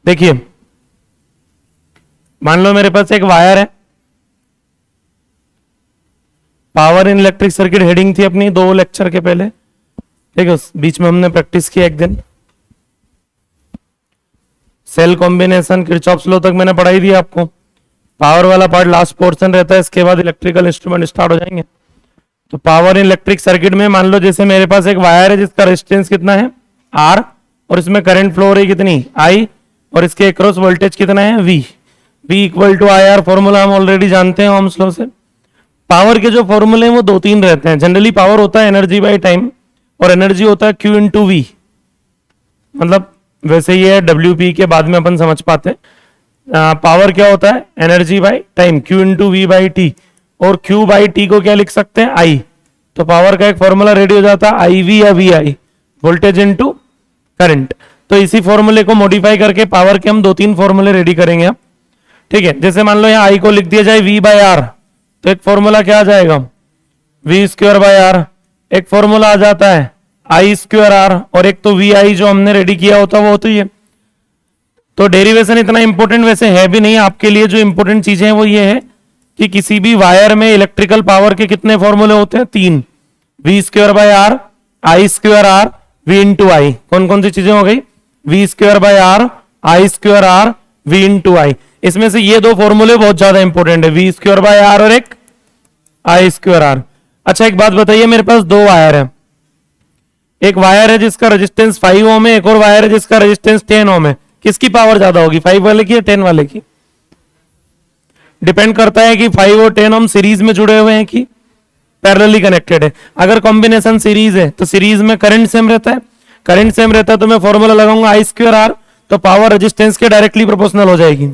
देखिए, मान लो मेरे पास एक वायर है, power in electric circuit heading थी अपनी 2 लेक्चर के पहले, ठीक है, उस बीच में हमने प्रैक्टिस किया एक दिन। सेल कॉम्बिनेशन, किरचॉफ्स लॉ तक मैंने पढ़ाई दी आपको। पावर वाला पार्ट लास्ट पोर्शन रहता है, इसके बाद इलेक्ट्रिकल इंस्ट्रूमेंट स्टार्ट हो जाएंगे। तो पावर इन इलेक्ट्रिक सर्किट में मान लो जैसे मेरे पास एक वायर है जिसका रेजिस्टेंस कितना है R, और इसमें करंट फ्लो हो रही कितनी I, और इसके अक्रॉस वोल्टेज कितना है V। V equal to IR, formula हम ऑलरेडी जानते हैं ओम्स लॉ से। पावर के जो फॉर्मूले हैं वो 2-3 रहते हैं। जनरली पावर होता है एनर्जी बाय टाइम, और एनर्जी होता है Q इंटू V। मतलब वैसे ये है WP के बाद में अपन समझ पाते हैं। पावर क्या होता है energy by time, Q into V by T, और Q बाई टी को क्या लिख सकते हैं I। तो पावर का एक फॉर्मूला रेडी हो जाता है IV या VI, वोल्टेज इंटू करंट। तो इसी फॉर्मूले को मॉडिफाई करके पावर के हम 2-3 फॉर्मूले रेडी करेंगे अब, ठीक है। जैसे मान लो यहाँ I को लिख दिया जाए V बाय R, तो एक फॉर्मूला क्या आ जाएगा V स्क्वायर बाय R, एक फॉर्मूला आ जाता है I स्क्वायर R, और एक तो VI जो हमने रेडी किया होता वो होती है। तो डेरिवेशन इतना इंपॉर्टेंट वैसे है भी नहीं, आपके लिए जो इंपॉर्टेंट चीजें हैं वो ये है कि किसी भी वायर में इलेक्ट्रिकल पावर के कितने फॉर्मूले होते हैं 3, V square by R, I square R, V into I. कौन कौन सी चीजें हो गई V square by R, I square R, V into I. इसमें से ये 2 फॉर्मूले बहुत ज्यादा इंपॉर्टेंट है, V स्क्वायर बाय R और एक I स्क्वायर R। अच्छा एक बात बताइए, मेरे पास 2 वायर है, एक वायर है जिसका रेजिस्टेंस 5 ओम है, एक और वायर है जिसका रेजिस्टेंस 10 ओम है। किसकी पावर ज्यादा होगी, 5 वाले की या 10 वाले की? डिपेंड करता है कि 5 और 10 ओम सीरीज में जुड़े हुए हैं कि पैरेलली कनेक्टेड है। अगर कॉम्बिनेशन सीरीज है तो सीरीज में करंट सेम रहता है, करंट सेम रहता है तो मैं फॉर्मूला लगाऊंगा I स्क्वायर R, तो पावर रेजिस्टेंस के डायरेक्टली प्रोपोर्शनल हो जाएगी।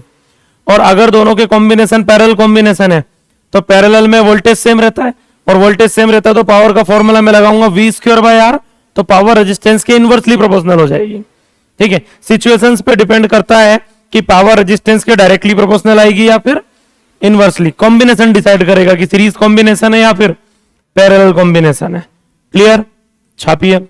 और अगर दोनों के कॉम्बिनेशन पैरेलल कॉम्बिनेशन है तो पैरेलल में वोल्टेज सेम रहता है, और वोल्टेज सेम रहता है तो पावर का फॉर्मूला मैं लगाऊंगा V स्क्वायर बाय R, तो पावर रेजिस्टेंस के इनवर्सली प्रोपोर्शनल हो जाएगी, ठीक है। सिचुएशंस पे डिपेंड करता है कि पावर रेजिस्टेंस के डायरेक्टली प्रोपोर्शनल आएगी या फिर इनवर्सली। कॉम्बिनेशन डिसाइड करेगा कि सीरीज कॉम्बिनेशन है या फिर पैरेलल कॉम्बिनेशन है। क्लियर? छापिए।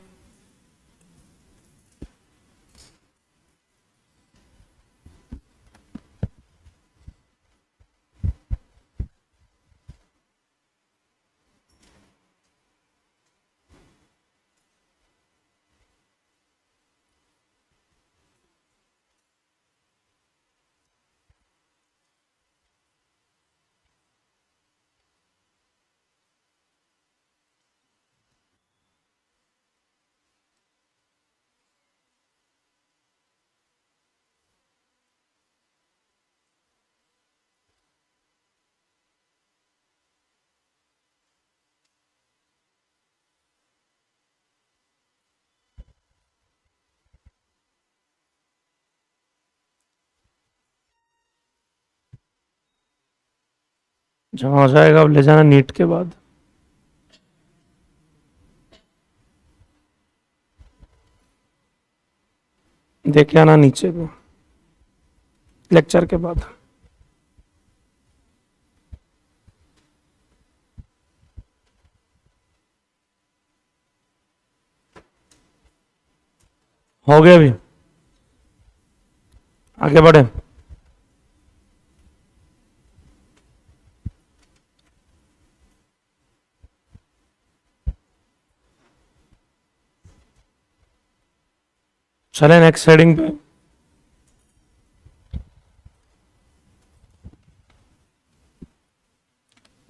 जहाँ हो जाएगा अब ले जाना नीट के बाद। देखे आना नीचे पे लेक्चर के बाद। हो गया भी, आगे बढ़े। चले नेक्स्ट हेडिंग पे।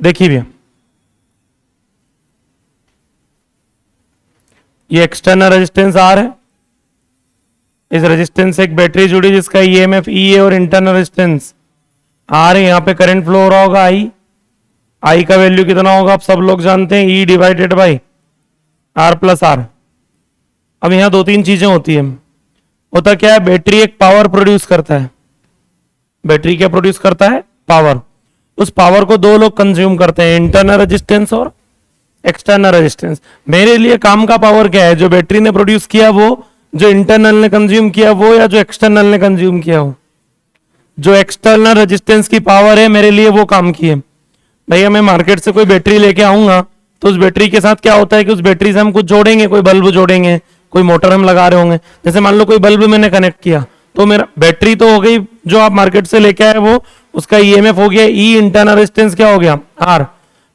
देखिए भैया, ये एक्सटर्नल रेजिस्टेंस R है, इस रेजिस्टेंस से एक बैटरी जुड़ी जिसका EMF E है, और इंटरनल रेजिस्टेंस R है। यहाँ पे करंट फ्लो हो रहा होगा I का वैल्यू कितना होगा आप सब लोग जानते हैं, E divided by R plus R। अब यहाँ 2-3 चीजें होती है। होता क्या है, बैटरी एक पावर प्रोड्यूस करता है। बैटरी क्या प्रोड्यूस करता है, पावर। उस पावर को 2 लोग कंज्यूम करते हैं, इंटरनल रेजिस्टेंस और एक्सटर्नल रेजिस्टेंस। मेरे लिए काम का पावर क्या है, जो बैटरी ने प्रोड्यूस किया वो, जो इंटरनल ने कंज्यूम किया वो, या जो एक्सटर्नल ने कंज्यूम किया हो। जो एक्सटर्नल रेजिस्टेंस की पावर है मेरे लिए वो काम की है। भैया मैं मार्केट से कोई बैटरी लेके आऊंगा तो उस बैटरी के साथ क्या होता है कि उस बैटरी से हम कुछ जोड़ेंगे, कोई बल्ब जोड़ेंगे, कोई मोटर हम लगा रहे होंगे। जैसे मान लो कोई बल्ब मैंने कनेक्ट किया तो मेरा बैटरी तो हो गई जो आप मार्केट से लेके आए वो, उसका ईएमएफ हो गया ई, इंटरनल रेजिस्टेंस क्या हो गया आर।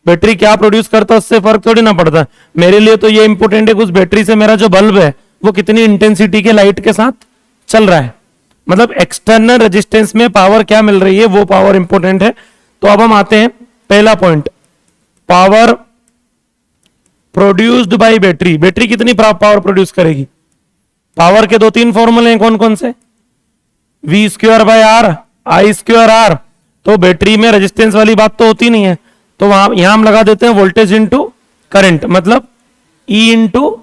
बैटरी क्या प्रोड्यूस करता है उससे फर्क थोड़ी ना पड़ता। मेरे लिए तो ये इंपॉर्टेंट है कि उस बैटरी से मेरा जो बल्ब है वो कितनी इंटेंसिटी के लाइट के साथ चल रहा है, मतलब एक्सटर्नल रेजिस्टेंस में पावर क्या मिल रही है, वो पावर इंपॉर्टेंट है। तो अब हम आते हैं पहला point, power produced by battery. Battery कितनी पावर प्रोड्यूस करेगी? पावर के दो तीन फॉर्मूले हैं, कौन कौन से? V square by R, I square R. तो बैटरी में रेजिस्टेंस वाली बात तो होती नहीं है, तो वहां यहां हम लगा देते हैं वोल्टेज इंटू करंट, मतलब ई इंटू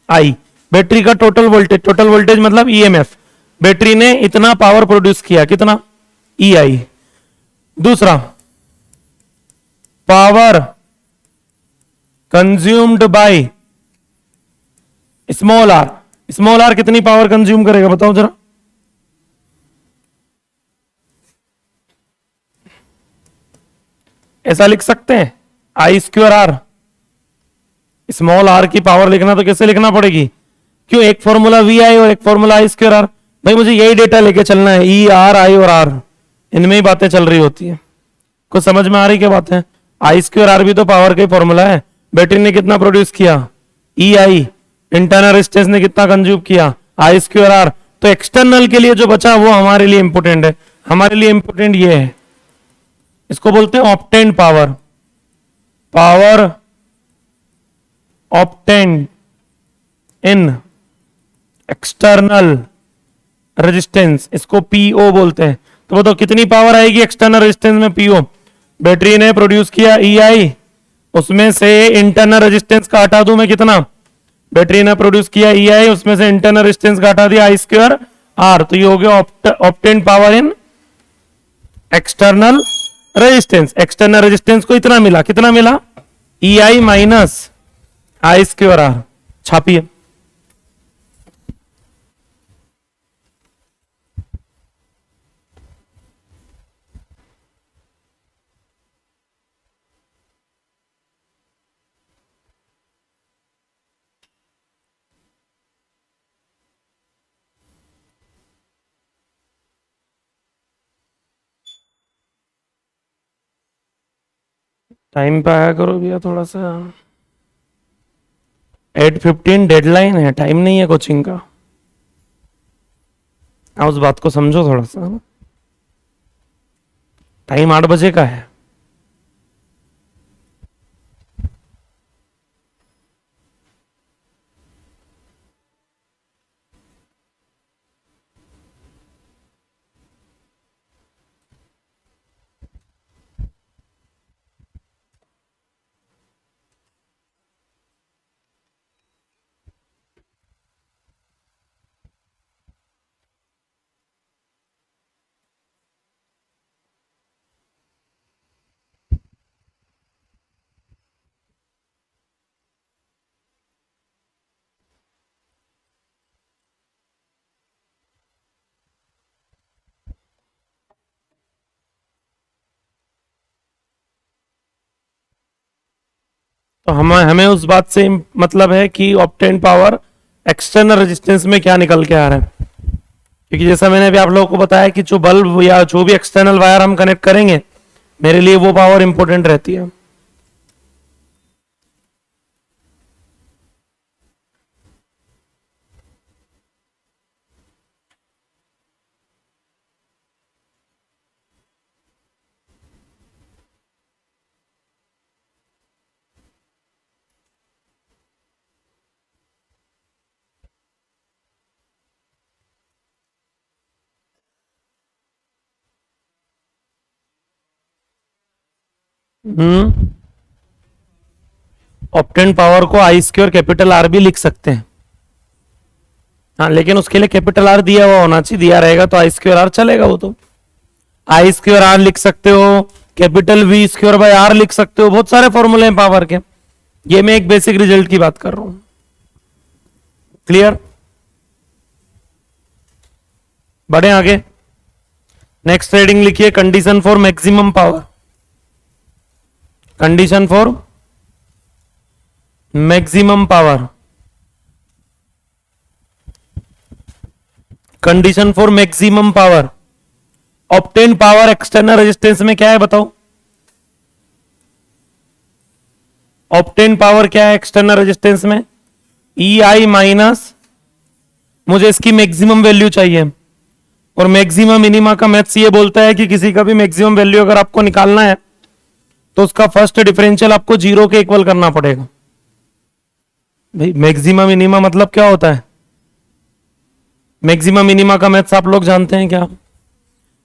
आई। बैटरी का टोटल वोल्टेज मतलब ईएमएफ। बैटरी ने इतना पावर प्रोड्यूस किया, कितना? E I. दूसरा, power consumed by small R. Small R कितनी पावर कंज्यूम करेगा बताओ जरा? ऐसा लिख सकते हैं I square R. Small R की पावर लिखना तो कैसे लिखना पड़ेगी? क्यों? एक फॉर्मूला वी आई और एक फॉर्मूला आई स्क्वायर आर। भाई मुझे यही डेटा लेके चलना है, ई आर आई और आर, इनमें ही बातें चल रही होती है। कुछ समझ में आ रही क्या बात है? आई स्क्वायर आर भी तो पावर का ही फॉर्मूला है। बैटरी ने कितना प्रोड्यूस किया? ई आई। इंटरनल रेजिस्टेंस ने कितना कंज्यूम किया? आई स्क्वायर आर। तो एक्सटर्नल के लिए जो बचा वो हमारे लिए इंपोर्टेंट है। हमारे लिए इंपोर्टेंट ये है, इसको बोलते हैं ऑब्टेन्ड पावर। पावर ऑब्टेन्ड इन एक्सटर्नल रेजिस्टेंस, इसको पीओ बोलते हैं। तो बताओ कितनी पावर आएगी एक्सटर्नल रेजिस्टेंस में? पीओ। बैटरी ने प्रोड्यूस किया ई आई, उसमें से इंटरनल रेजिस्टेंस का हटा दूं मैं, कितना? बैटरी ने प्रोड्यूस किया ई आई, उसमें से इंटरनल रेजिस्टेंस का हटा दिया आई स्क्वायर आर। तो ये हो गया obtained power in external resistance. External resistance को इतना मिला, कितना मिला? E I minus I square R. छापिए। टाइम पे आया करो भैया थोड़ा सा। 8:15 डेडलाइन है, टाइम नहीं है कोचिंग का। आप उस बात को समझो थोड़ा सा। टाइम 8 बजे का है। तो हमें हमें उस बात से मतलब है कि ऑब्टेन्ड पावर एक्सटर्नल रेजिस्टेंस में क्या निकल के आ रहा है। क्योंकि जैसा मैंने अभी आप लोगों को बताया कि जो बल्ब या जो भी एक्सटर्नल वायर हम कनेक्ट करेंगे, मेरे लिए वो पावर इंपॉर्टेंट रहती है। ऑब्टेन्ड पावर को आई स्क्वायर कैपिटल आर भी लिख सकते हैं। हाँ, लेकिन उसके लिए कैपिटल आर दिया हुआ होना चाहिए, दिया रहेगा तो आई स्क्वायर आर चलेगा। वो तो आई स्क्वायर आर लिख सकते हो, capital V square by R लिख सकते हो, बहुत सारे फॉर्मूले हैं पावर के। ये मैं एक बेसिक रिजल्ट की बात कर रहा हूं। क्लियर? बढ़े आगे। नेक्स्ट हेडिंग लिखिए, condition for maximum power. Condition for maximum power. Condition for maximum power, obtain power external resistance में क्या है बताओ? ऑब्टेन पावर क्या है एक्सटर्नल रेजिस्टेंस में? ई आई माइनस, मुझे इसकी मैक्सिमम वैल्यू चाहिए, और मैक्सिमम मिनिमा का मैथ्स ये बोलता है कि किसी का भी मैक्सिमम वैल्यू अगर आपको निकालना है तो उसका फर्स्ट डिफरेंशियल आपको जीरो के इक्वल करना पड़ेगा। भाई मैक्सिमम मिनिमा मतलब क्या होता है? मैक्सिमम मिनिमा का मैथ्स आप लोग जानते हैं क्या?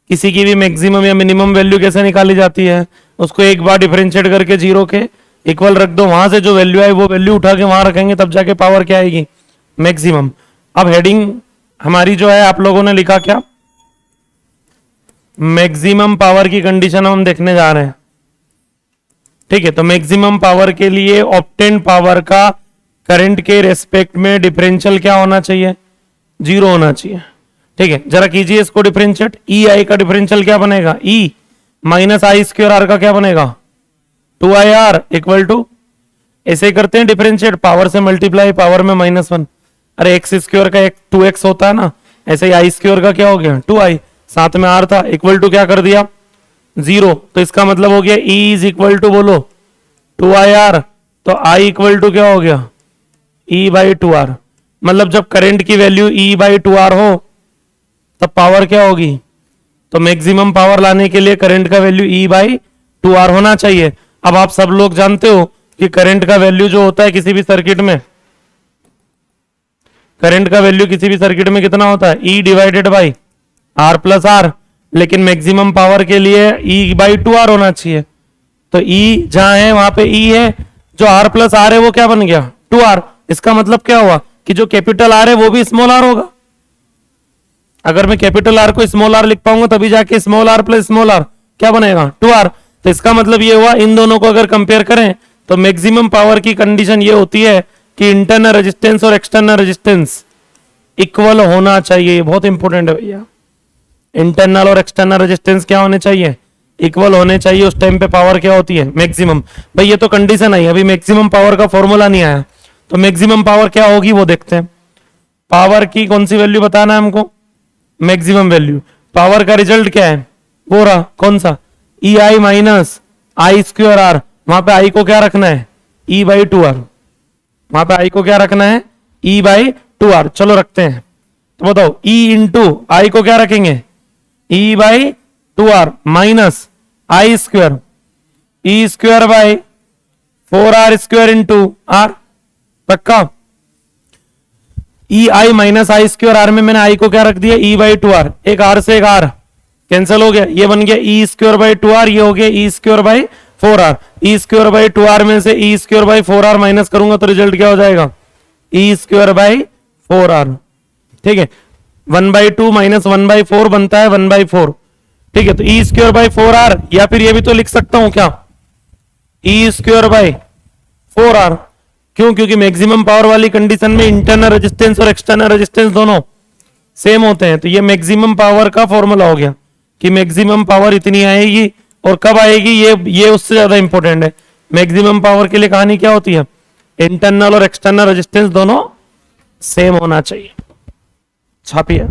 किसी की भी मैक्सिमम या मिनिमम वैल्यू कैसे निकाली जाती है? उसको एक बार डिफरेंशिएट करके जीरो के इक्वल रख दो, वहां से जो वैल्यू आए वो वैल्यू उठा के वहां रखेंगे, तब जाके पावर क्या आएगी? मैक्सिमम। अब हेडिंग हमारी जो है आप लोगों ने लिखा क्या? मैक्सिमम पावर की कंडीशन हम देखने जा रहे हैं। ठीक है, तो मैक्सिमम पावर के लिए ऑब्टेन पावर का करंट के रेस्पेक्ट में डिफरेंशियल क्या होना चाहिए? जीरो होना चाहिए। ठीक है, जरा कीजिए इसको डिफरेंशिएट। ई आई का डिफरेंशियल क्या बनेगा? E minus I square are का क्या बनेगा? 2IR इक्वल टू, ऐसे करते हैं डिफरेंशिएट, पावर से मल्टीप्लाई, पावर में -1। अरे एक्स स्क्वायर का एक 2x होता है ना, ऐसे ही आई स्क्वायर का क्या हो गया? 2i, साथ में r था, इक्वल टू क्या कर दिया? जीरो। तो इसका मतलब हो गया E इज इक्वल टू, बोलो, 2IR, तो I इक्वल टू क्या हो गया? E/2R। मतलब जब करंट की वैल्यू E/2R हो तब पावर क्या होगी? तो मैक्सिमम पावर लाने के लिए करंट का वैल्यू E/2R होना चाहिए। अब आप सब लोग जानते हो कि करंट का वैल्यू जो होता है किसी भी सर्किट में, करंट का वैल्यू किसी भी सर्किट में कितना होता है? E/R+R। लेकिन मैक्सिमम पावर के लिए E/2R होना चाहिए। तो E जहां है वहां पे E है, जो R+R है वो क्या बन गया? 2R। इसका मतलब क्या हुआ कि जो कैपिटल R है वो भी स्मॉल r होगा। अगर मैं कैपिटल R को स्मॉल r लिख पाऊंगा तभी जाके small r plus small r क्या बनेगा? 2R। तो इसका मतलब ये हुआ, इन दोनों को अगर कंपेयर करें तो मैक्सिमम पावर की कंडीशन ये होती है कि इंटरनल रेजिस्टेंस और एक्सटर्नल रेजिस्टेंस इक्वल होना चाहिए। ये बहुत इंपॉर्टेंट है भैया। इंटरनल और एक्सटर्नल रेजिस्टेंस क्या होने चाहिए? इक्वल होने चाहिए। उस टाइम पे पावर क्या होती है? मैक्सिमम। भाई ये तो कंडीशन आई, अभी मैक्सिमम पावर का फॉर्मूला नहीं आया, तो मैक्सिमम पावर क्या होगी वो देखते हैं। पावर की कौन सी वैल्यू बताना है हमको? Maximum value. पावर का रिजल्ट क्या है? वो रहा, कौन सा? ई I minus I square are. वहां पे आई को क्या रखना है? E/2R। वहां पे आई को क्या रखना है? E/2R। चलो रखते हैं। तो बताओ, E इंटू आई को क्या रखेंगे? E/2R minus I square, E square by 4R square into R. पक्का? E I minus I square R में मैंने आई को क्या रख दिया? E/2R। एक आर से एक आर कैंसिल हो गया, ये बन गया ई स्क्वायर बाई 2R, ये हो गया E square by 4R। E square by 2R में से ई स्क्वायर बाई 4R माइनस करूंगा तो रिजल्ट क्या हो जाएगा? ई स्क्वायर बाई 4R। ठीक है, 1/2 माइनस 1/4 बनता है 1/4। ठीक है, तो ई स्क्वायर बाई 4R, या फिर ये भी तो लिख सकता हूं क्या? ई स्क्वायर बाई 4R। क्यों? क्योंकि मैक्सिमम पावर वाली कंडीशन में इंटरनल रेजिस्टेंस और एक्सटर्नल रेजिस्टेंस दोनों सेम होते हैं। तो ये मैक्सिमम पावर का फॉर्मूला हो गया कि मैक्सिमम पावर इतनी आएगी, और कब आएगी ये उससे ज्यादा इंपॉर्टेंट है। मैक्सिमम पावर के लिए कहानी क्या होती है? इंटरनल और एक्सटर्नल रेजिस्टेंस दोनों सेम होना चाहिए। छापिए।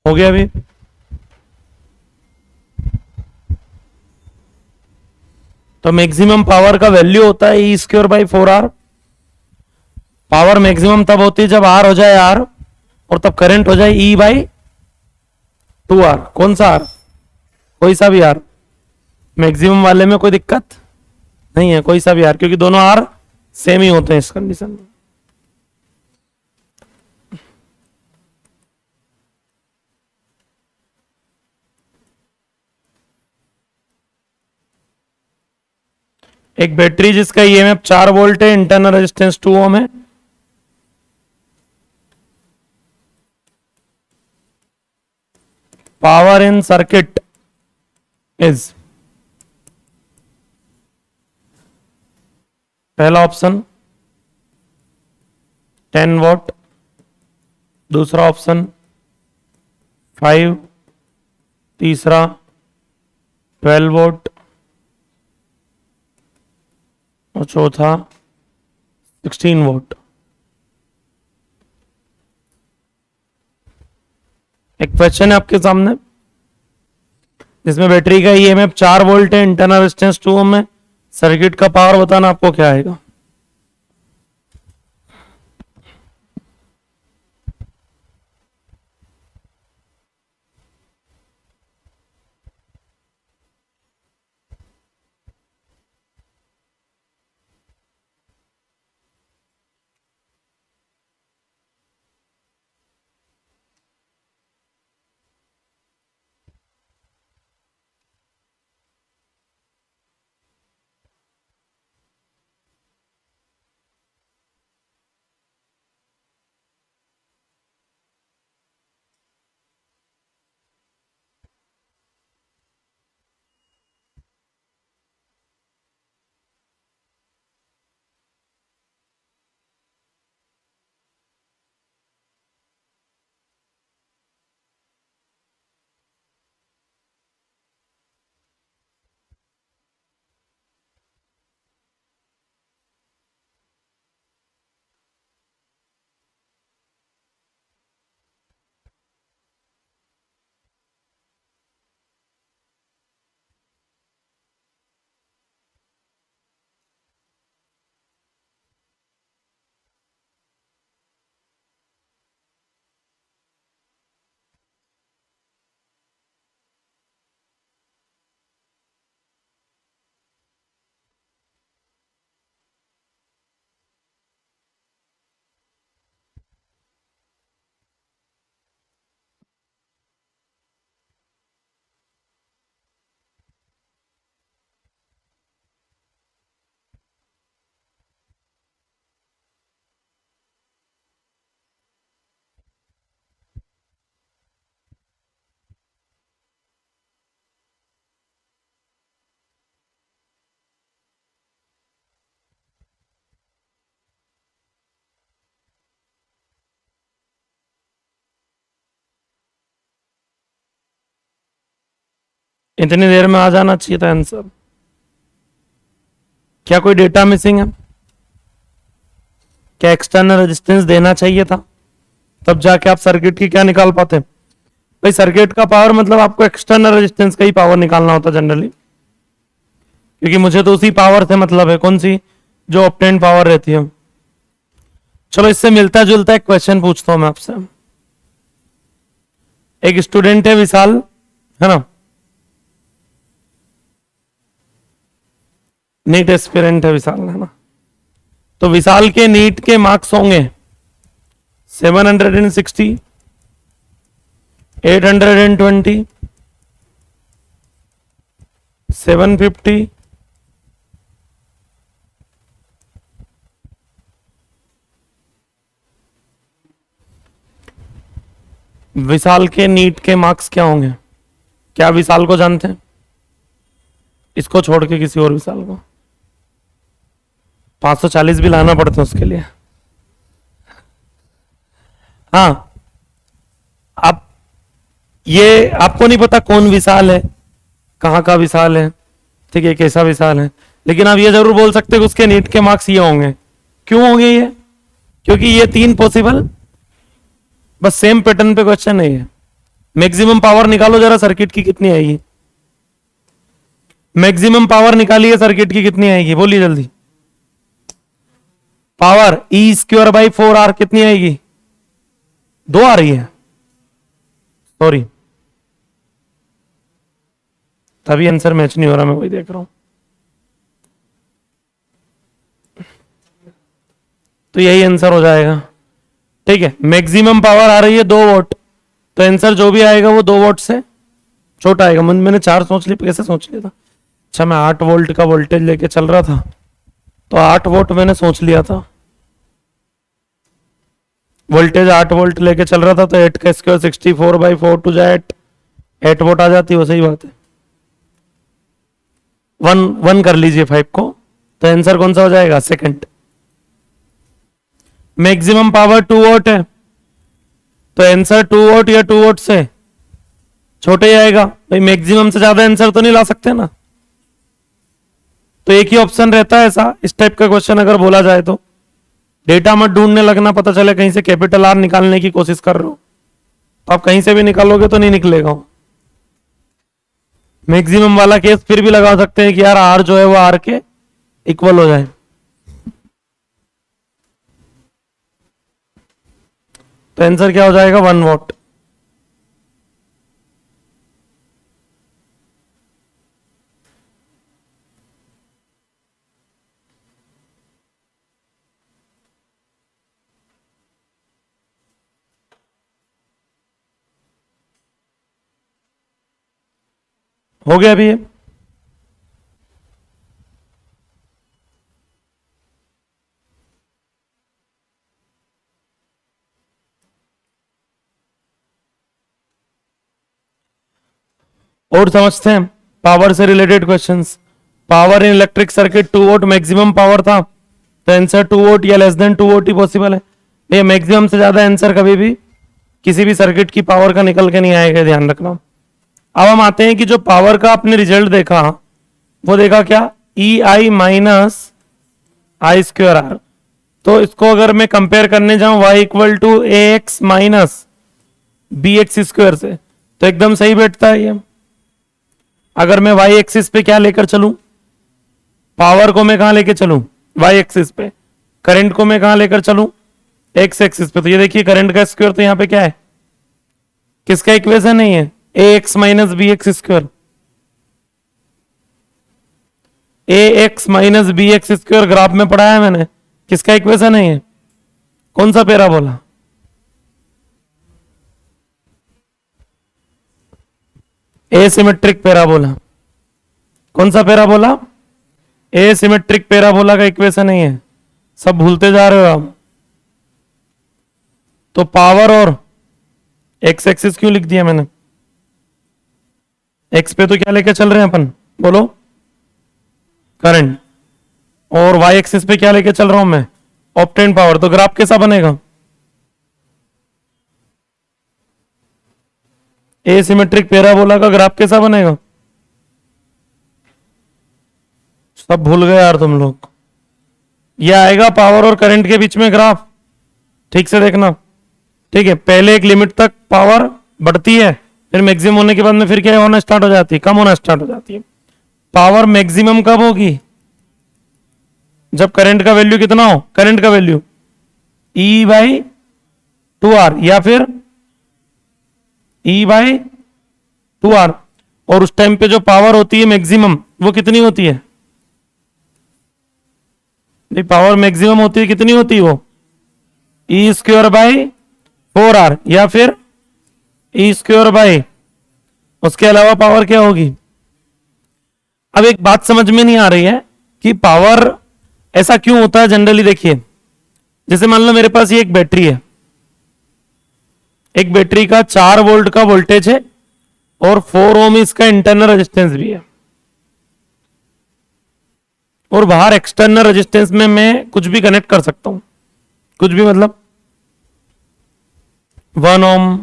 हो गया अभी? तो मैक्सिमम पावर का वैल्यू होता है E square by 4R। Power maximum तब होती है जब आर हो जाए आर, और तब करंट हो जाए ई बाई 2R। कौन सा आर? कोई सा भी आर। मैक्सिमम वाले में कोई दिक्कत नहीं है, कोई सा भी आर, क्योंकि दोनों आर सेम ही होते हैं इस कंडीशन में। एक बैटरी जिसका ईएमएफ 4 वोल्ट है, इंटरनल रेजिस्टेंस 2 ओम है, पावर इन सर्किट इज, पहला ऑप्शन 10 वॉट, दूसरा ऑप्शन 5, तीसरा 12 वोल्ट और चौथा 16 वोल्ट। एक क्वेश्चन है आपके सामने जिसमें बैटरी का ईएमएफ 4 वोल्ट है, इंटरनल रेजिस्टेंस 2 ओम है, सर्किट का पावर बताना, आपको क्या आएगा? इतनी देर में आ जाना चाहिए था आंसर। क्या कोई डेटा मिसिंग है? क्या एक्सटर्नल रेजिस्टेंस देना चाहिए था, तब जाके आप सर्किट की क्या निकाल पाते? भाई सर्किट का पावर मतलब आपको एक्सटर्नल रेजिस्टेंस का ही पावर निकालना होता जनरली, क्योंकि मुझे तो उसी पावर से मतलब है, कौन सी? जो ऑब्टेन्ड पावर रहती है। चलो इससे मिलता जुलता एक क्वेश्चन पूछता हूं मैं आपसे। एक स्टूडेंट है विशाल, है ना, नीट एस्पिरेंट है विशाल, है ना। तो विशाल के नीट के मार्क्स होंगे 760, 820, 750, विशाल के नीट के मार्क्स क्या होंगे? क्या विशाल को जानते हैं? इसको छोड़ के किसी और विशाल को? 540 भी लाना पड़ता है उसके लिए। हाँ, अब ये आपको नहीं पता कौन विशाल है, कहाँ का विशाल है, ठीक है, कैसा विशाल है, लेकिन आप ये जरूर बोल सकते हैं कि उसके नीट के मार्क्स ये होंगे। क्यों होंगे ये? क्योंकि ये 3 पॉसिबल, बस सेम पैटर्न पे क्वेश्चन नहीं है। मैक्सिमम पावर निकालो जरा सर्किट की कितनी आएगी, मैक्सिमम पावर निकालिए सर्किट की कितनी आएगी, बोलिए जल्दी। Power E square by 4R कितनी आएगी, 2 आ रही है, सॉरी तभी आंसर मैच नहीं हो रहा, मैं वही देख रहा हूं। तो यही आंसर हो जाएगा, ठीक है। मैक्सिमम पावर आ रही है 2 वोल्ट, तो आंसर जो भी आएगा वो 2 वोल्ट से छोटा आएगा। मैंने 4 सोच लिया, कैसे सोच लिया था, अच्छा मैं 8 वोल्ट का वोल्टेज लेके चल रहा था, तो 8 वोल्ट मैंने सोच लिया था, वोल्टेज 8 वोल्ट लेके चल रहा था, तो 8 का स्क्वायर 64/4 टू जाए 8 वोल्ट आ जाती है, वो सही बात है। 1 कर लीजिए 5 को, तो आंसर कौन सा हो जाएगा, सेकंड। मैक्सिमम पावर 2 वोल्ट है, तो आंसर 2 वोल्ट या 2 वोल्ट से छोटे ही आएगा भाई, मैक्सिमम से ज्यादा आंसर तो नहीं ला सकते ना। तो एक ही ऑप्शन रहता है ऐसा, इस टाइप का क्वेश्चन अगर बोला जाए तो डेटा मत ढूंढने लगना, पता चले कहीं से कैपिटल आर निकालने की कोशिश कर रहे हो, तो आप कहीं से भी निकालोगे तो नहीं निकलेगा। मैक्सिमम वाला केस फिर भी लगा सकते हैं कि यार आर जो है वो आर के इक्वल हो जाए, तो आंसर क्या हो जाएगा, 1 वोल्ट। हो गया अभी ये, और समझते हैं पावर से related questions. Power in electric circuit 2 volt maximum power था, तो आंसर 2 वोल्ट या लेस देन 2 वोल्ट ही पॉसिबल है। ये मैक्सिमम से ज्यादा आंसर कभी भी किसी भी सर्किट की पावर का निकल के नहीं आएगा, ध्यान रखना। अब हम आते हैं कि जो पावर का आपने रिजल्ट देखा वो देखा क्या, E I minus I square R. तो इसको अगर मैं कंपेयर करने जाऊं y equal to a x minus b x square से, तो एकदम सही बैठता है ये। अगर मैं y एक्सिस पे क्या लेकर चलूं, पावर को मैं कहां लेकर चलूं, y एक्सिस पे, करंट को मैं कहां लेकर चलूं, x एक्सिस पे। तो ये देखिए करंट का स्क्वायर तो यहां पे क्या है, किसका इक्वेशन नहीं है, a x minus b x square, a x minus b x square graph में पढ़ाया है मैंने, किसका इक्वेशन नहीं है, कौन सा पैराबोला, एसिमेट्रिक पैराबोला। कौन सा पैराबोला, एसिमेट्रिक पैराबोला का इक्वेशन नहीं है, सब भूलते जा रहे हो आप। तो पावर और एक्स एक्सिस क्यों लिख दिया मैंने, एक्स पे तो क्या लेके चल रहे हैं अपन, बोलो, करंट, और वाई एक्सिस पे क्या लेके चल रहा हूं मैं, ऑब्टेन पावर। तो ग्राफ कैसा बनेगा, एसिमेट्रिक पैराबोला का ग्राफ कैसा बनेगा, सब भूल गए यार तुम लोग। ये आएगा पावर और करंट के बीच में ग्राफ, ठीक से देखना, ठीक है। पहले एक लिमिट तक पावर बढ़ती है, फिर मैक्सिमम होने के बाद में फिर क्या होना स्टार्ट हो जाती है, कम होना स्टार्ट हो जाती है। पावर मैक्सिमम कब होगी, जब करंट का वैल्यू कितना हो, करंट का वैल्यू E बाई 2R या फिर E बाई 2R। और उस टाइम पे जो पावर होती है मैक्सिमम वो कितनी होती है, पावर मैक्सिमम होती है, कितनी होती है वो, ई स्क्वायर बाई 4R या फिर ई स्क्वायर बाई, उसके अलावा पावर क्या होगी। अब एक बात समझ में नहीं आ रही है कि पावर ऐसा क्यों होता है जनरली। देखिए जैसे मान लो मेरे पास ये एक बैटरी है, एक बैटरी का 4 वोल्ट का वोल्टेज है और 4 ओम इसका इंटरनल रेजिस्टेंस भी है, और बाहर एक्सटर्नल रेजिस्टेंस में मैं कुछ भी कनेक्ट कर सकता हूं, कुछ भी मतलब 1 ओम,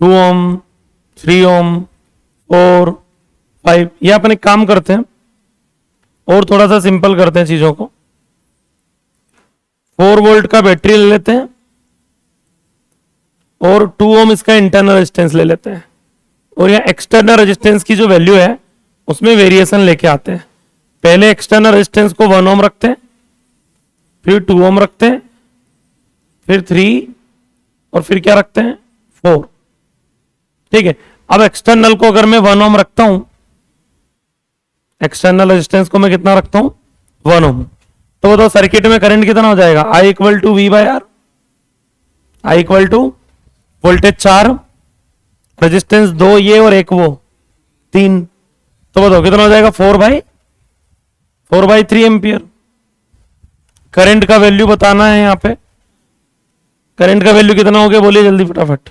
2 ओम, 3 ओम, 4, 5। ये अपन एक काम करते हैं और थोड़ा सा सिंपल करते हैं चीजों को। 4 वोल्ट का बैटरी ले लेते हैं और 2 ओम इसका इंटरनल रेजिस्टेंस ले लेते हैं, और यहाँ एक्सटर्नल रेजिस्टेंस की जो वैल्यू है उसमें वेरिएशन लेके आते हैं। पहले एक्सटर्नल रेजिस्टेंस को 1 ओम रखते हैं, फिर 2 ओम रखते हैं, फिर 3, और फिर क्या रखते हैं 4। ठीक है, अब एक्सटर्नल को अगर मैं 1 ओम रखता हूं, एक्सटर्नल रेजिस्टेंस को मैं कितना रखता हूं 1 ओम, तो बताओ सर्किट में करंट कितना हो जाएगा, I equal to V by R, I equal to voltage 4, resistance 2 ये और एक वो 3, तो बताओ कितना हो जाएगा 4/3 एम्पियर। करंट का वैल्यू बताना है यहां पे, करंट का वैल्यू कितना हो गया बोलिए जल्दी फटाफट,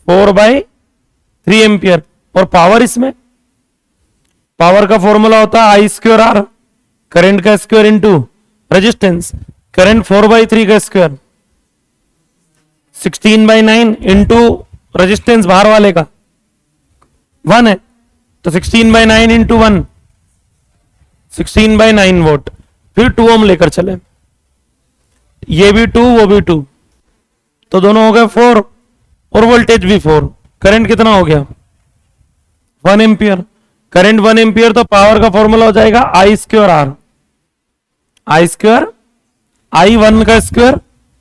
4/3 एम्पियर। और पावर, इसमें पावर का फॉर्मूला होता है I² R, करंट का स्क्वायर इंटू रेजिस्टेंस, करंट 4/3 का स्क्वायर 16/9 इंटू रेजिस्टेंस बाहर वाले का 1 है, तो 16/9 इंटू 1 16/9 वोल्ट। फिर 2 ओम लेकर चले, ये भी 2 वो भी 2, तो दोनों हो गए 4, और वोल्टेज भी 4। करंट कितना हो गया 1 एम्पियर। करंट 1 एम्पियर, तो पावर का फॉर्मूला हो जाएगा I² R, I², I1 का स्क्वायर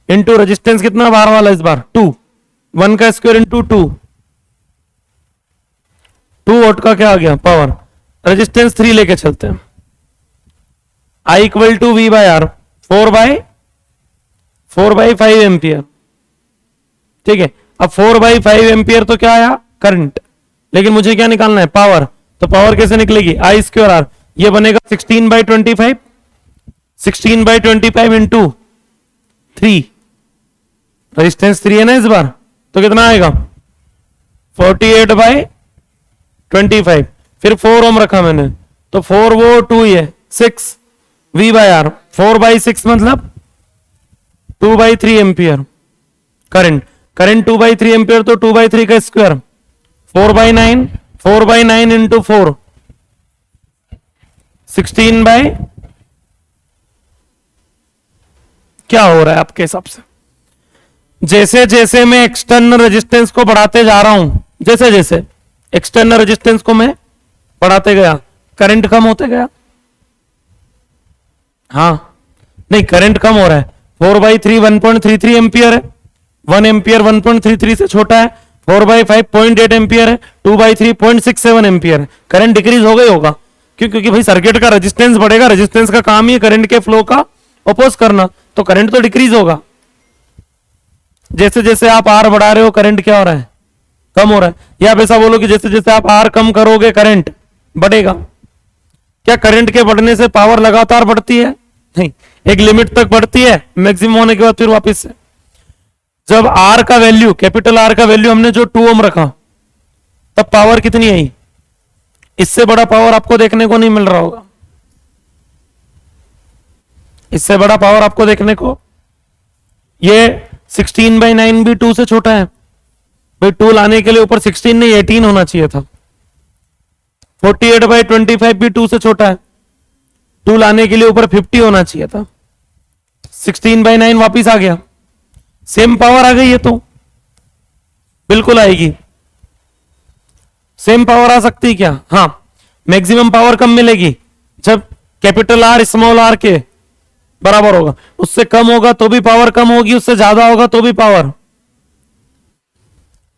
इंटू रेजिस्टेंस कितना बाहर वाला इस बार 2, 1 का स्क्वायर इंटू 2 वोल्ट का क्या आ गया पावर। रेजिस्टेंस 3 लेके चलते हैं, I equal to V by R 4/5 ampere. ठीक है, अब 4/5 एम्पियर तो क्या आया करंट, लेकिन मुझे क्या निकालना है पावर, तो पावर कैसे निकलेगी I² R, ये बनेगा 16/25, 16/25 इंटू 3, रेजिस्टेंस 3 है ना इस बार, तो कितना आएगा 48/25। फिर 4 ओम रखा मैंने, तो 4 वो 2 ही है 6 V बाई आर, 4/6 मतलब 2/3 एम्पियर। करंट, करंट 2/3 एम्पियर, तो 2/3 का स्क्वायर 4/9 इंटू 4 16 क्या हो रहा है आपके हिसाब से। जैसे जैसे मैं एक्सटर्नल रेजिस्टेंस को बढ़ाते जा रहा हूं, जैसे जैसे एक्सटर्नल रेजिस्टेंस को मैं बढ़ाते गया, करंट कम होते गया। हाँ नहीं, करंट कम हो रहा है, 4/3 1.33 एम्पियर है, 1 एम्पियर 1.33 से छोटा है, 4/5 0.8 एम्पियर है, 2/3 0.67 एम्पियर है। करंट डिक्रीज हो गई होगा, क्यों, क्योंकि भाई सर्किट का रेजिस्टेंस बढ़ेगा, रेजिस्टेंस का काम ही है करंट के फ्लो का अपोज करना, तो करंट तो डिक्रीज होगा। जैसे जैसे आप आर बढ़ा रहे हो करंट क्या हो रहा है कम हो रहा है, या आप ऐसा बोलो कि जैसे जैसे आप आर कम करोगे करंट बढ़ेगा। क्या करंट के बढ़ने से पावर लगातार बढ़ती है, नहीं, एक लिमिट तक बढ़ती है, मैक्सिमम होने के बाद फिर वापस से। जब आर का वैल्यू, कैपिटल आर का वैल्यू हमने जो 2 ओम रखा, तब पावर कितनी आई, इससे बड़ा पावर आपको देखने को नहीं मिल रहा होगा, इससे बड़ा पावर आपको देखने को, ये 16/9 भी 2 से छोटा है भाई, 2 लाने के लिए ऊपर 16 नहीं 18 होना चाहिए था। 48/25 भी 2 से छोटा है, 2 लाने के लिए ऊपर 50 होना चाहिए था, 16/9 वापिस आ गया, सेम पावर आ गई है, तो बिल्कुल आएगी, सेम पावर आ सकती है क्या, हाँ मैक्सिमम पावर कम मिलेगी जब कैपिटल आर स्मॉल आर के बराबर होगा, उससे कम होगा तो भी पावर कम होगी, उससे ज्यादा होगा तो भी पावर।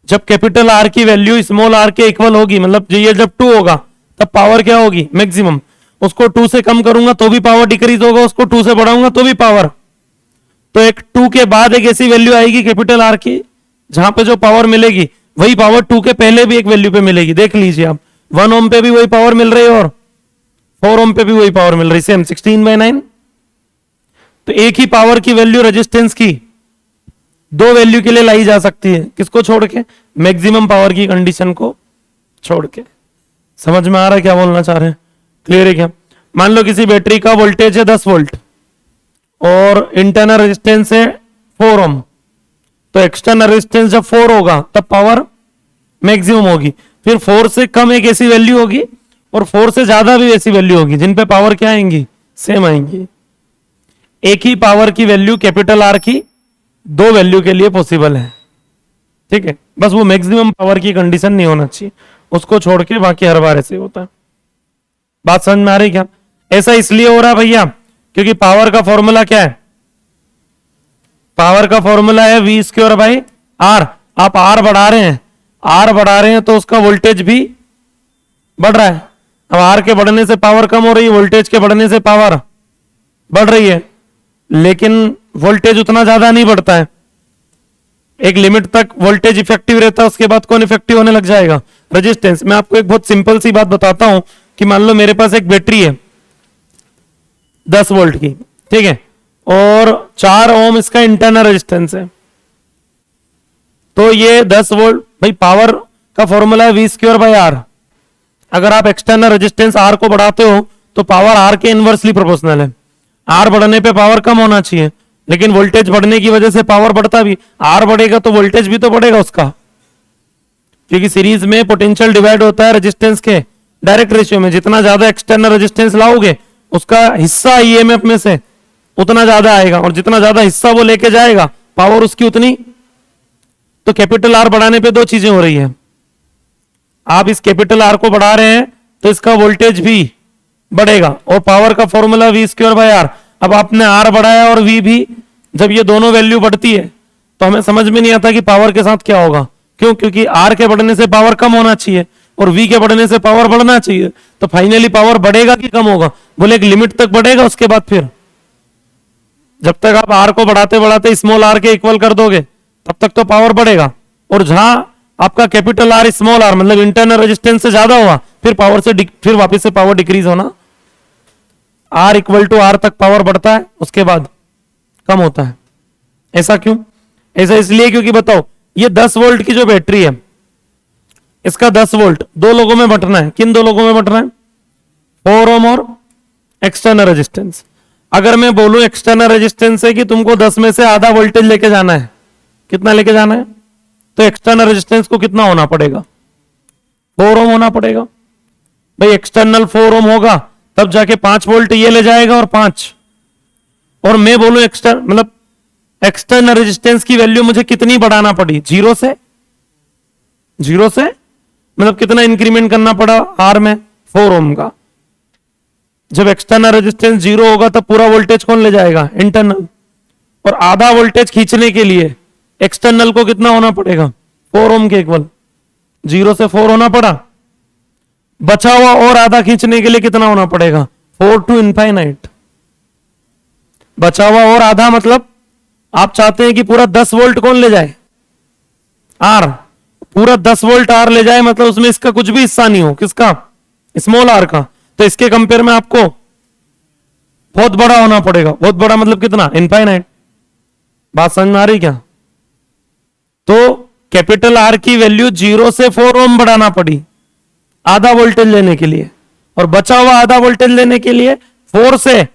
जब कैपिटल आर की वैल्यू स्मॉल आर के इक्वल होगी, मतलब ये जब 2 होगा तब पावर क्या होगी मैक्सिमम, उसको 2 से कम करूंगा तो भी पावर डिक्रीज होगा, उसको 2 से बढ़ाऊंगा तो भी पावर। तो एक 2 के बाद एक ऐसी वैल्यू आएगी कैपिटल आर की जहां पे जो पावर मिलेगी वही पावर 2 के पहले भी एक वैल्यू पे मिलेगी, देख लीजिए आप 1 ओम पे भी वही पावर मिल रही है और 4 ओम पे भी वही पावर मिल रही, सेम 16/9। तो एक ही पावर की वैल्यू रेजिस्टेंस की 2 वैल्यू के लिए लाई जा सकती है, किसको छोड़ के, मैक्सिमम पावर की कंडीशन को छोड़ के। समझ में आ रहा है क्या बोलना चाह रहे हैं, क्लियर है क्या। मान लो किसी बैटरी का वोल्टेज है 10 वोल्ट और इंटरनल रेजिस्टेंस है 4 ओम, तो एक्सटर्नल रेजिस्टेंस जब 4 होगा तब पावर मैक्सिमम होगी, फिर 4 से कम एक ऐसी वैल्यू होगी और 4 से ज्यादा भी ऐसी वैल्यू होगी जिन पे पावर क्या आएंगी, सेम आएंगी। एक ही पावर की वैल्यू कैपिटल आर की दो वैल्यू के लिए पॉसिबल है, ठीक है। बस वो मैक्सिमम पावर की कंडीशन नहीं होना चाहिए, उसको छोड़ के बाकी हर बार ऐसे होता है। बात समझ में आ रही क्या? ऐसा इसलिए हो रहा है भैया क्योंकि पावर का फॉर्मूला क्या है? पावर का फॉर्मूला है वी स्क्वायर बाई आर। आप आर बढ़ा रहे हैं, आर बढ़ा रहे हैं तो उसका वोल्टेज भी बढ़ रहा है। अब आर के बढ़ने से पावर कम हो रही है, वोल्टेज के बढ़ने से पावर बढ़ रही है, लेकिन वोल्टेज उतना ज्यादा नहीं बढ़ता है। एक लिमिट तक वोल्टेज इफेक्टिव रहता है, उसके बाद कौन इफेक्टिव होने लग जाएगा? रेजिस्टेंस। मैं आपको एक बहुत सिंपल सी बात बताता हूं कि मान लो मेरे पास एक बैटरी है 10 वोल्ट की, ठीक है, और 4 ओम इसका इंटरनल रेजिस्टेंस है। तो ये 10 वोल्ट, भाई पावर का फॉर्मूला है वी स्क्वायर बाई आर। अगर आप एक्सटर्नल रेजिस्टेंस आर को बढ़ाते हो तो पावर आर के इनवर्सली प्रोपोर्शनल है। आर बढ़ने पे पावर कम होना चाहिए, लेकिन वोल्टेज बढ़ने की वजह से पावर बढ़ता भी। आर बढ़ेगा तो वोल्टेज भी तो बढ़ेगा उसका, क्योंकि सीरीज में पोटेंशियल डिवाइड होता है रेजिस्टेंस के डायरेक्ट रेशियो में। जितना ज्यादा एक्सटर्नल रेजिस्टेंस लाओगे उसका हिस्सा ईएमएफ में से उतना ज्यादा आएगा, और जितना ज्यादा हिस्सा वो लेके जाएगा पावर उसकी उतनी। तो कैपिटल आर बढ़ाने पे दो चीजें हो रही है। आप इस कैपिटल आर को बढ़ा रहे हैं तो इसका वोल्टेज भी बढ़ेगा, और पावर का formula V square by R. अब आपने आर बढ़ाया और वी भी, जब ये दोनों वैल्यू बढ़ती है तो हमें समझ में नहीं आता कि पावर के साथ क्या होगा। क्यों? क्योंकि आर के बढ़ने से पावर कम होना चाहिए और वी के बढ़ने से पावर बढ़ना चाहिए। तो फाइनली पावर बढ़ेगा कि कम होगा? बोले एक लिमिट तक बढ़ेगा, उसके बाद फिर जब तक आप आर को बढ़ाते बढ़ाते स्मॉल आर के इक्वल कर दोगे तब तक तो पावर बढ़ेगा। और जहां आपका कैपिटल आर स्मॉल आर मतलब इंटरनल रेजिस्टेंस से ज्यादा हुआ, फिर पावर से फिर वापस से पावर डिक्रीज होना। आर इक्वल टू आर तक पावर बढ़ता है, उसके बाद कम होता है। ऐसा क्यों? ऐसा इसलिए क्योंकि बताओ, ये 10 वोल्ट की जो बैटरी है, इसका 10 वोल्ट दो लोगों में बंटना है। किन दो लोगों में बंटना है? 4 ओम और एक्सटर्नल रेजिस्टेंस। अगर मैं बोलूं एक्सटर्नल रेजिस्टेंस है कि तुमको 10 में से आधा वोल्टेज लेके जाना है, कितना लेके जाना है? तो एक्सटर्नल रेजिस्टेंस को कितना होना पड़ेगा? 4 ओम होना पड़ेगा। भाई एक्सटर्नल 4 ओम होगा तब जाके 5 वोल्ट ये ले जाएगा और 5। और मैं बोलूं एक्सटर्नल रेजिस्टेंस की वैल्यू मुझे कितनी बढ़ाना पड़ी? 0 से मतलब कितना इंक्रीमेंट करना पड़ा आर में? 4 ओम का। जब एक्सटर्नल रेजिस्टेंस 0 होगा तब पूरा वोल्टेज कौन ले जाएगा? इंटरनल। और आधा वोल्टेज खींचने के लिए एक्सटर्नल को कितना होना पड़ेगा? 4 ओम के इक्वल। 0 से 4 होना पड़ा, बचा हुआ और आधा खींचने के लिए कितना होना पड़ेगा? 4 टू इनफाइनाइट। बचा हुआ और आधा मतलब आप चाहते हैं कि पूरा 10 वोल्ट कौन ले जाए? आर। पूरा 10 वोल्ट आर ले जाए मतलब उसमें इसका कुछ भी हिस्सा नहीं हो। किसका? स्मॉल आर का। तो इसके कंपेयर में आपको बहुत बड़ा होना पड़ेगा। बहुत बड़ा मतलब कितना? इनफाइनाइट। बात समझ में आ रही क्या? तो कैपिटल आर की वैल्यू 0 से 4 ओम बढ़ाना पड़ी आधा वोल्टेज लेने के लिए, और बचा हुआ आधा वोल्टेज लेने के लिए 4 से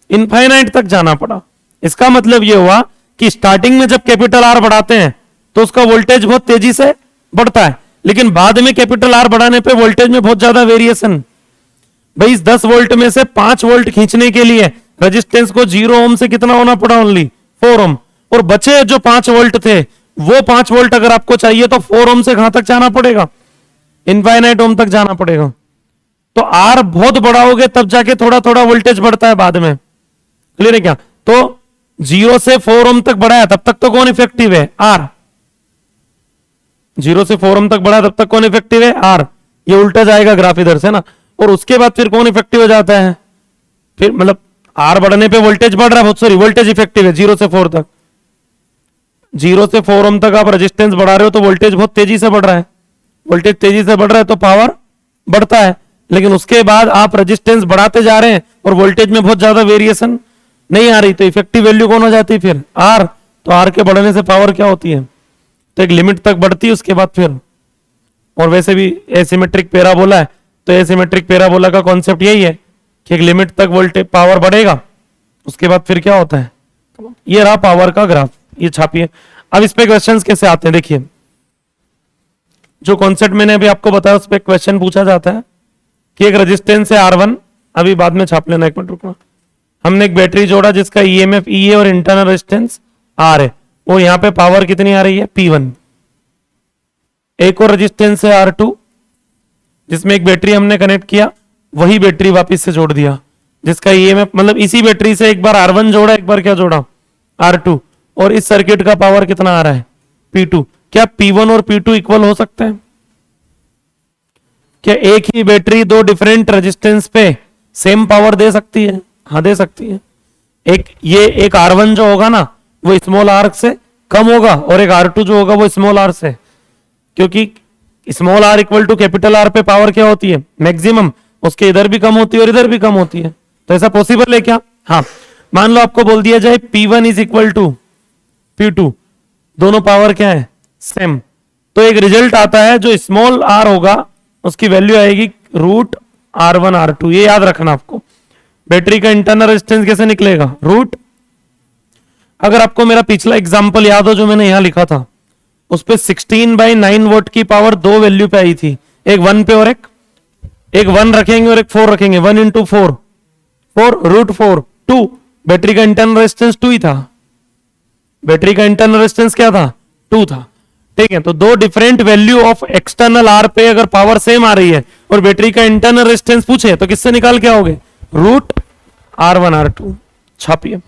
इनफाइनाइट तक जाना पड़ा। इसका मतलब यह हुआ कि स्टार्टिंग में जब कैपिटल आर बढ़ाते हैं तो उसका वोल्टेज बहुत तेजी से बढ़ता है, लेकिन बाद में कैपिटल आर बढ़ाने पे वोल्टेज में बहुत ज्यादा वेरिएशन। भाई इस 10 वोल्ट में से 5 वोल्ट खींचने के लिए रेजिस्टेंस को 0 ओम से कितना होना पड़ा? ओनली 4 ओम। और बचे जो 5 वोल्ट थे, वो 5 वोल्ट अगर आपको चाहिए तो 4 ओम से कहां तक जाना पड़ेगा? इनफाइनाइट ओम तक जाना पड़ेगा। तो आर बहुत बड़ा हो गया तब जाके थोड़ा थोड़ा वोल्टेज बढ़ता है बाद में। क्लियर है क्या? तो 0 से 4 ओम तक बढ़ाया तब तक तो कौन इफेक्टिव है? आर। 0 से 4 ओम तक बढ़ा तब तक कौन इफेक्टिव है? आर। ये उल्टा जाएगा ग्राफ इधर से ना। और उसके बाद फिर कौन इफेक्टिव हो जाता है? फिर मतलब आर बढ़ने पे वोल्टेज बढ़ रहा है, सॉरी वोल्टेज इफेक्टिव है 0 से 4 तक। 0 से 4 ओम तक आप रेजिस्टेंस बढ़ा रहे हो तो वोल्टेज बहुत तेजी से बढ़ रहा है। वोल्टेज तेजी से बढ़ रहा है तो पावर बढ़ता है, लेकिन उसके बाद आप रेजिस्टेंस बढ़ाते जा रहे हैं और वोल्टेज में बहुत ज्यादा वेरिएशन नहीं आ रही, तो इफेक्टिव वैल्यू कौन हो जाती है फिर? आर। तो आर के बढ़ने से पावर क्या होती है? तो एक लिमिट तक बढ़ती है, उसके बाद फिर। और वैसे भी एसिमेट्रिक पैराबोला है, तो एसिमेट्रिक पैराबोला का कॉन्सेप्ट यही है कि एक लिमिट तक वोल्टेज पावर बढ़ेगा, उसके बाद फिर क्या होता है? ये रहा पावर का ग्राफ, ये छापिए। अब इस पे क्वेश्चंस कैसे आते हैं देखिए। जो कॉन्सेप्ट मैंने अभी आपको बताया उस पर क्वेश्चन पूछा जाता है कि एक रेजिस्टेंस है R1, अभी बाद में छाप लेना, एक मिनट रुकना। हमने एक बैटरी जोड़ा जिसका ईएमएफ E है और इंटरनल रेजिस्टेंस R है। वो यहाँ पे पावर कितनी आ रही है P1। एक और रेजिस्टेंस है R2 जिसमें एक बैटरी हमने कनेक्ट किया, वही बैटरी वापस से जोड़ दिया, जिसका ईएमएफ मतलब इसी बैटरी से एक बार R1 जोड़ा, एक बार क्या जोड़ा R2, और इस सर्किट का पावर कितना आ रहा है P2। क्या P1 और P2 इक्वल हो सकते हैं? क्या एक ही बैटरी दो डिफरेंट रेजिस्टेंस पे सेम पावर दे सकती है? हाँ दे सकती है। एक R1 जो होगा ना वो स्मॉल r से कम होगा, और एक R2 जो होगा वो स्मॉल r से, क्योंकि small r equal to capital R पे पावर क्या होती है मैक्सिमम, उसके इधर भी कम होती है और इधर भी कम होती है। तो ऐसा पॉसिबल है क्या? हाँ, मान लो आपको बोल दिया जाए P1 is equal to P2, दोनों पावर क्या है सेम, तो एक रिजल्ट आता है जो स्मॉल r होगा उसकी वैल्यू आएगी रूट R1 R2। ये याद रखना आपको। बैटरी का इंटरनल रेजिस्टेंस कैसे निकलेगा? रूट, अगर आपको मेरा पिछला एग्जांपल याद हो जो मैंने यहां लिखा था, उस पे 16/9 वोल्ट की पावर दो वैल्यू पे आई थी, एक 1 पे और एक 1 रखेंगे और एक 4 रखेंगे, 1 इंटू 4 4 2। बैटरी का इंटरनल रेजिस्टेंस 2 ही था, बैटरी का इंटरनल रेजिस्टेंस क्या था 2 था। ठीक है, तो दो different value of external R पे अगर पावर सेम आ रही है और बैटरी का इंटरनल रेजिस्टेंस पूछे तो किससे निकाल के आओगे? Root R1 R2। छापिए।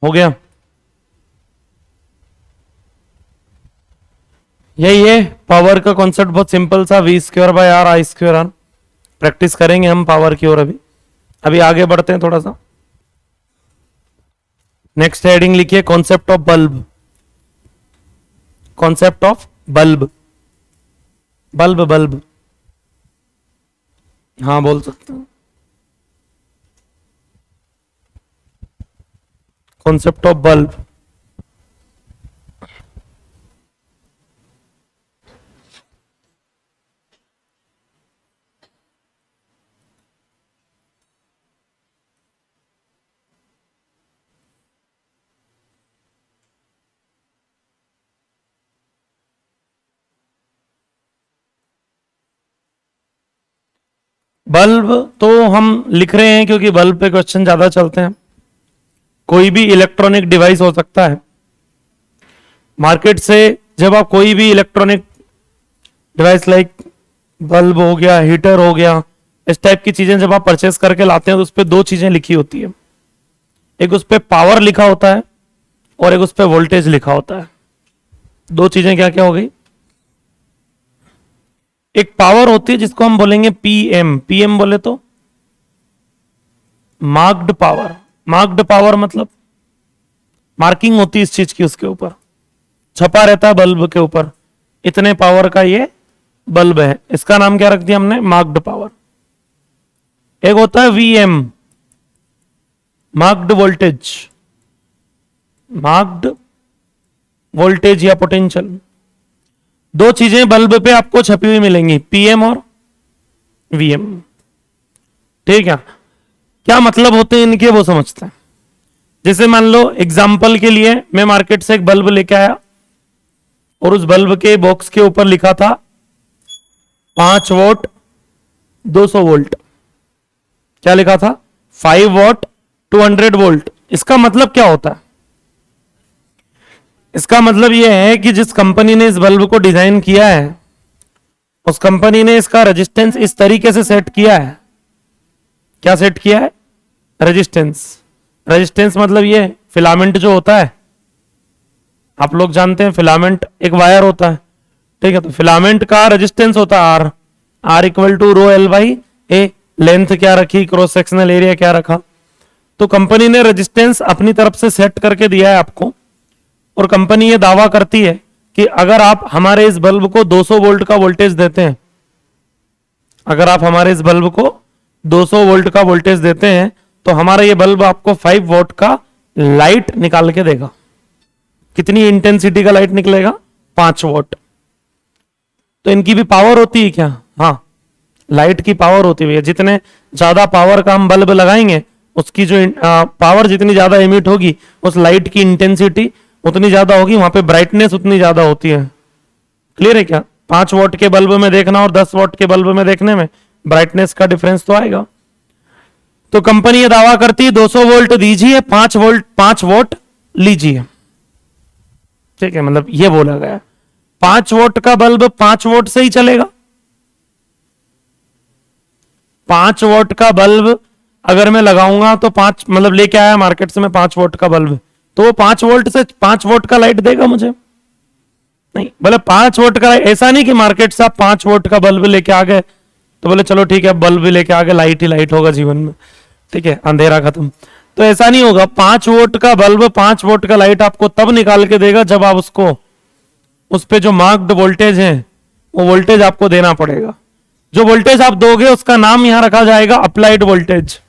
हो गया? यही है पावर का कॉन्सेप्ट, बहुत सिंपल सा, V²/R I²R। प्रैक्टिस करेंगे हम पावर की और अभी अभी आगे बढ़ते हैं थोड़ा सा। नेक्स्ट हेडिंग लिखिए concept of bulb. Concept of bulb, bulb bulb हाँ बोल सकते हो। Concept of bulb. बल्ब तो हम लिख रहे हैं क्योंकि बल्ब पे क्वेश्चन ज्यादा चलते हैं। कोई भी इलेक्ट्रॉनिक डिवाइस हो सकता है। मार्केट से जब आप कोई भी इलेक्ट्रॉनिक डिवाइस लाइक बल्ब हो गया, हीटर हो गया, इस टाइप की चीजें जब आप परचेस करके लाते हैं तो उस पर दो चीजें लिखी होती है। एक उस पर पावर लिखा होता है और एक उस पर वोल्टेज लिखा होता है। दो चीजें क्या क्या हो गई? एक पावर होती है जिसको हम बोलेंगे पीएम। पीएम बोले तो मार्क्ड पावर। मार्क्ड पावर मतलब मार्किंग होती है इस चीज की, उसके ऊपर छपा रहता है बल्ब के ऊपर, इतने पावर का ये बल्ब है। इसका नाम क्या रख दिया हमने? Marked power. एक होता है VM, marked voltage. Marked voltage या पोटेंशियल। दो चीजें बल्ब पे आपको छपी हुई मिलेंगी, पीएम और वीएम। ठीक है, क्या मतलब होते हैं इनके वो समझते हैं। जैसे मान लो एग्जाम्पल के लिए मैं मार्केट से एक बल्ब लेके आया और उस बल्ब के बॉक्स के ऊपर लिखा था 5 वोल्ट 200 वोल्ट। क्या लिखा था? 5 वॉट 200 वोल्ट। इसका मतलब क्या होता है? इसका मतलब यह है कि जिस कंपनी ने इस बल्ब को डिजाइन किया है उस कंपनी ने इसका रेजिस्टेंस इस तरीके से सेट किया है। क्या सेट किया है? रेजिस्टेंस। रेजिस्टेंस मतलब ये फिलामेंट जो होता है, आप लोग जानते हैं फिलामेंट एक वायर होता है, ठीक है? तो फिलामेंट का रेजिस्टेंस होता है R. R equal to rho L by A. Length क्या रखी, क्रॉस सेक्शनल एरिया क्या रखा। तो कंपनी ने रेजिस्टेंस अपनी तरफ से सेट करके दिया है आपको, और कंपनी ये दावा करती है कि अगर आप हमारे इस बल्ब को 200 वोल्ट का वोल्टेज देते हैं, अगर आप हमारे इस बल्ब को 200 वोल्ट का वोल्टेज देते हैं तो हमारा ये बल्ब आपको 5 वोल्ट का लाइट निकाल के देगा। कितनी इंटेंसिटी का लाइट निकलेगा? 5 वोल्ट। तो इनकी भी पावर होती है क्या? हाँ, लाइट की पावर होती है। जितने ज्यादा पावर का हम बल्ब लगाएंगे उसकी जो पावर जितनी ज्यादा इमिट होगी, उस लाइट की इंटेंसिटी उतनी ज्यादा होगी, वहां पे ब्राइटनेस उतनी ज्यादा होती है। क्लियर है क्या? 5 वॉट के बल्ब में देखना और 10 वॉट के बल्ब में देखने में ब्राइटनेस का डिफरेंस तो आएगा। तो कंपनी ये दावा करती है 200 वोल्ट दीजिए, 5 वोट लीजिए। ठीक है, मतलब ये बोला गया 5 वोट का बल्ब 5 वोट से ही चलेगा। 5 वोट का बल्ब अगर मैं लगाऊंगा तो 5 मतलब लेके आया मार्केट से मैं 5 वोट का बल्ब, तो वो 5 वोल्ट से 5 वोट का लाइट देगा मुझे? नहीं। बोले 5 वोट का, ऐसा नहीं कि मार्केट से आप 5 वोट का बल्ब लेके आ गए तो बोले चलो ठीक है बल्ब लेके आ गए, लाइट ही लाइट होगा जीवन में, ठीक है, अंधेरा खत्म। तो ऐसा नहीं होगा। 5 वोट का बल्ब 5 वोट का लाइट आपको तब निकाल के देगा जब आप उसको, उस पे जो मार्क्ड वोल्टेज है वो वोल्टेज आपको देना पड़ेगा। जो वोल्टेज आप दोगे उसका नाम यहां रखा जाएगा अप्लाइड वोल्टेज।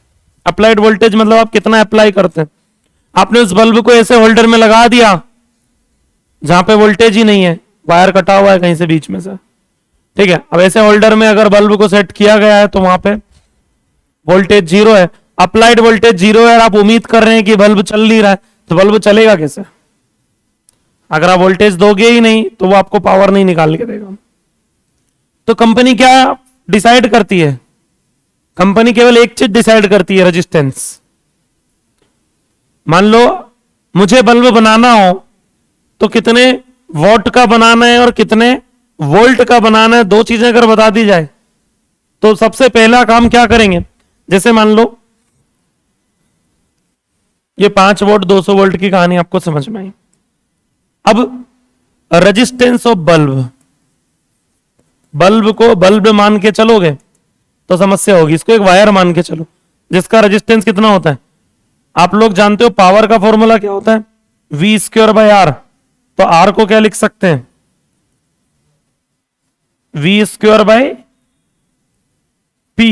अप्लाइड वोल्टेज मतलब आप कितना अप्लाई करते हैं। आपने उस बल्ब को ऐसे होल्डर में लगा दिया जहां पे वोल्टेज ही नहीं है, वायर कटा हुआ है कहीं से बीच में से, ठीक है। अब ऐसे होल्डर में अगर बल्ब को सेट किया गया है तो वहां पे वोल्टेज जीरो है, अप्लाइड वोल्टेज जीरो है, और आप उम्मीद कर रहे हैं कि बल्ब चल नहीं रहा है, तो बल्ब चलेगा कैसे? अगर आप वोल्टेज दोगे ही नहीं तो वो आपको पावर नहीं निकाल के देगा। तो कंपनी क्या डिसाइड करती है? कंपनी केवल एक चीज डिसाइड करती है, रेजिस्टेंस। मान लो मुझे बल्ब बनाना हो तो कितने वॉट का बनाना है और कितने वोल्ट का बनाना है, दो चीजें अगर बता दी जाए तो सबसे पहला काम क्या करेंगे? जैसे मान लो ये 5 वोल्ट 200 वोल्ट की कहानी आपको समझ में आई। अब रेजिस्टेंस ऑफ बल्ब, बल्ब को बल्ब मान के चलोगे तो समस्या होगी। इसको एक वायर मान के चलो जिसका रेजिस्टेंस कितना होता है। आप लोग जानते हो पावर का फॉर्मूला क्या होता है? V square by R. तो आर को क्या लिख सकते हैं? V square by P.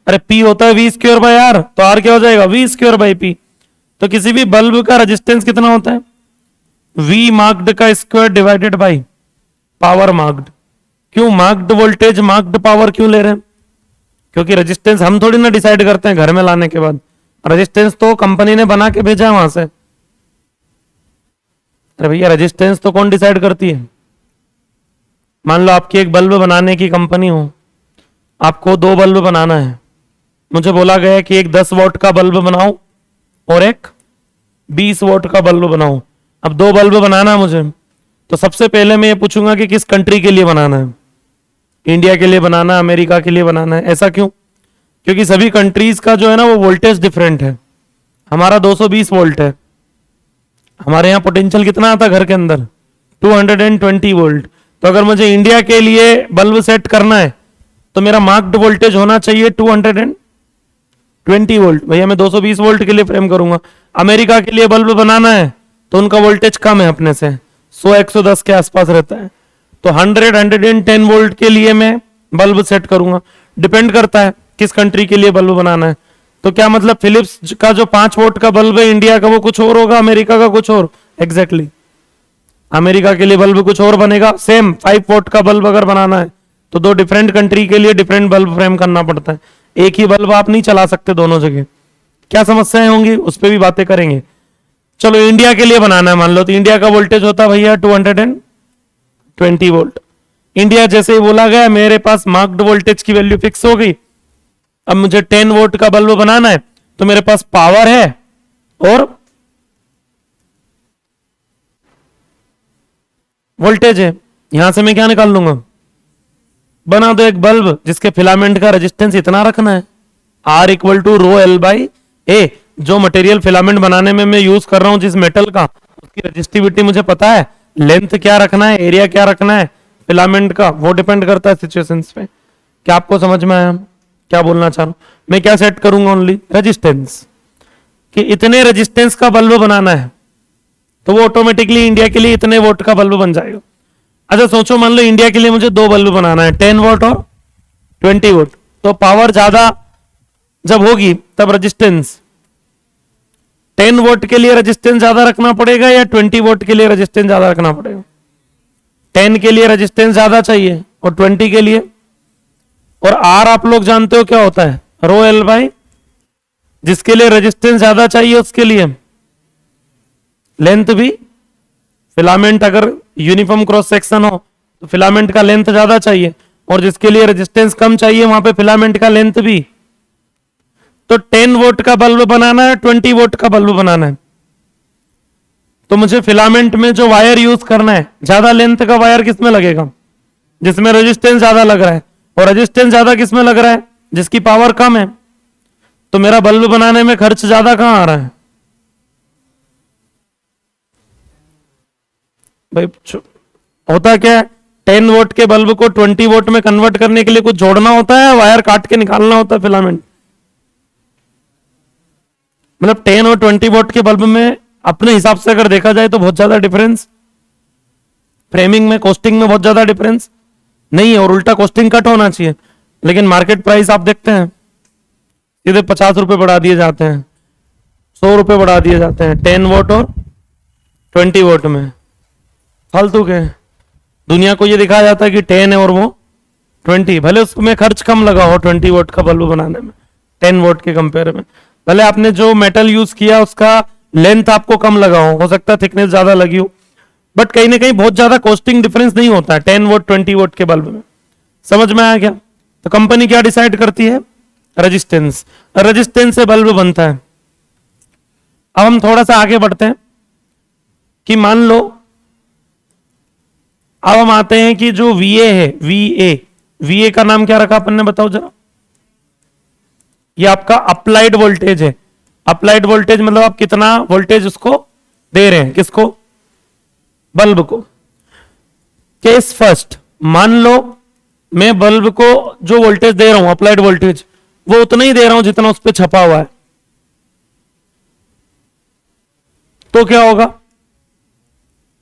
अरे पी होता है वी स्क्वायर बाय आर, तो आर क्या हो जाएगा वी स्क्वायर बाय पी। तो किसी भी बल्ब का रेजिस्टेंस कितना होता है वी मार्क्ड का square divided by power marked. क्यों मार्क्ड वोल्टेज मार्क्ड पावर क्यों ले रहे हैं? क्योंकि रेजिस्टेंस हम थोड़ी ना डिसाइड करते हैं घर में लाने के बाद, रेजिस्टेंस तो कंपनी ने बना के भेजा है वहां से। अरे भैया रेजिस्टेंस तो कौन डिसाइड करती है? मान लो आपकी एक बल्ब बनाने की कंपनी हो, आपको 2 बल्ब बनाना है, मुझे बोला गया है कि एक 10 वोल्ट का बल्ब बनाओ और एक 20 वोल्ट का बल्ब बनाओ। अब 2 बल्ब बनाना है मुझे, तो सबसे पहले मैं ये पूछूंगा कि किस कंट्री के लिए बनाना है, इंडिया के लिए बनाना है, अमेरिका के लिए बनाना है। ऐसा क्यों? क्योंकि सभी कंट्रीज का जो है ना वो वोल्टेज डिफरेंट है। हमारा 220 वोल्ट है, हमारे यहाँ पोटेंशियल कितना आता है घर के अंदर 220 वोल्ट। तो अगर मुझे इंडिया के लिए बल्ब सेट करना है तो मेरा मार्क्ड वोल्टेज होना चाहिए 220 वोल्ट। भैया मैं 220 वोल्ट के लिए फ्रेम करूंगा। अमेरिका के लिए बल्ब बनाना है तो उनका वोल्टेज कम है अपने से, 100-110 के आसपास रहता है, तो 100-110 वोल्ट के लिए मैं बल्ब सेट करूंगा। डिपेंड करता है किस कंट्री के लिए बल्ब बनाना है। तो क्या मतलब फिलिप्स का जो 5 वोल्ट का बल्ब है इंडिया का वो कुछ और होगा, अमेरिका का कुछ और? एग्जैक्टली अमेरिका के लिए बल्ब कुछ और बनेगा। सेम 5 वोल्ट का बल्ब अगर बनाना है तो 2 डिफरेंट कंट्री के लिए डिफरेंट बल्ब फ्रेम करना पड़ता है, एक ही बल्ब आप नहीं चला सकते दोनों जगह। क्या समस्याएं होंगी उस पर भी बातें करेंगे। चलो इंडिया के लिए बनाना है मान लो, तो इंडिया का वोल्टेज होता है भैया 220 वोल्ट। इंडिया जैसे ही बोला गया मेरे पास मार्क्ड वोल्टेज की वैल्यू फिक्स हो गई। अब मुझे 10 वोल्ट का बल्ब बनाना है तो मेरे पास पावर है और वोल्टेज है, यहां से मैं क्या निकाल लूंगा, बना दो एक बल्ब जिसके फिलामेंट का रेजिस्टेंस इतना रखना है R equal to rho L by A. जो मटेरियल फिलामेंट बनाने में मैं यूज कर रहा हूं जिस मेटल का, उसकी रेजिस्टिविटी मुझे पता है, लेंथ क्या रखना है, एरिया क्या रखना है फिलामेंट का, वो डिपेंड करता है सिचुएशंस पे। क्या आपको समझ में आया क्या बोलना चाह रहा हूं? मैं क्या सेट करूंगा ओनली रेजिस्टेंस, कि इतने रेजिस्टेंस का बल्ब बनाना है तो वो ऑटोमेटिकली इंडिया के लिए इतने वोल्ट का बल्ब बन जाएगा। अच्छा सोचो मान लो इंडिया के लिए मुझे 2 बल्ब बनाना है 10 वोल्ट और 20 वोल्ट, तो पावर ज्यादा जब होगी तब रेजिस्टेंस 10 वोल्ट के लिए रेजिस्टेंस ज्यादा रखना पड़ेगा या 20 वोल्ट के लिए रेजिस्टेंस ज्यादा रखना पड़ेगा? 10 के लिए रेजिस्टेंस ज्यादा चाहिए और 20 के लिए, और आर आप लोग जानते हो क्या होता है रो एल बाई, जिसके लिए रेजिस्टेंस ज्यादा चाहिए उसके लिए लेंथ भी, फिलामेंट अगर यूनिफॉर्म क्रॉस सेक्शन हो तो फिलामेंट का लेंथ ज्यादा चाहिए, और जिसके लिए रेजिस्टेंस कम चाहिए वहां पे फिलामेंट का लेंथ भी। तो 10 वोल्ट का बल्ब बनाना है 20 वोल्ट का बल्ब बनाना है, तो मुझे फिलामेंट में जो वायर यूज करना है ज्यादा लेंथ का वायर किसमें लगेगा, जिसमें रेजिस्टेंस ज्यादा लग रहा है, और रेजिस्टेंस ज्यादा किसमें लग रहा है, जिसकी पावर कम है। तो मेरा बल्ब बनाने में खर्च ज्यादा कहां आ रहा है भाई? होता क्या है 10 वोल्ट के बल्ब को 20 वोल्ट में कन्वर्ट करने के लिए कुछ जोड़ना होता है, वायर काट के निकालना होता है फिलामेंट। मतलब 10 और 20 वोल्ट के बल्ब में अपने हिसाब से अगर देखा जाए तो बहुत ज्यादा डिफरेंस, फ्रेमिंग में कॉस्टिंग में बहुत ज्यादा डिफरेंस नहीं है, और उल्टा कॉस्टिंग कट होना चाहिए। लेकिन मार्केट प्राइस आप देखते हैं सीधे 50 रुपए बढ़ा दिए जाते हैं, 100 रुपए बढ़ा दिए जाते हैं 10 वोल्ट और 20 वोल्ट में, फालतू के। दुनिया को ये दिखाया जाता है कि 10 है और वो 20, भले उसमें खर्च कम लगा हो 20 वोल्ट का बल्ब बनाने में 10 वोल्ट के कंपेयर में, भले आपने जो मेटल यूज किया उसका लेंथ आपको कम लगा हो सकता है थिकनेस ज्यादा लगी हो, बट कहीं ना कहीं बहुत ज्यादा कॉस्टिंग डिफरेंस नहीं होता है 10 वोल्ट 20 वोल्ट के बल्ब में। समझ में आया क्या? तो कंपनी क्या डिसाइड करती है, रेजिस्टेंस, रेजिस्टेंस से बल्ब बनता है। अब हम थोड़ा सा आगे बढ़ते हैं कि मान लो अब हम आते हैं कि जो VA है, VA का नाम क्या रखा अपन ने बताओ जरा? ये आपका अप्लाइड वोल्टेज है। अप्लाइड वोल्टेज मतलब आप कितना वोल्टेज उसको दे रहे हैं, किसको, बल्ब को। केस फर्स्ट, मान लो मैं बल्ब को जो वोल्टेज दे रहा हूं अप्लाइड वोल्टेज वो उतना ही दे रहा हूं जितना उस पर छपा हुआ है, तो क्या होगा,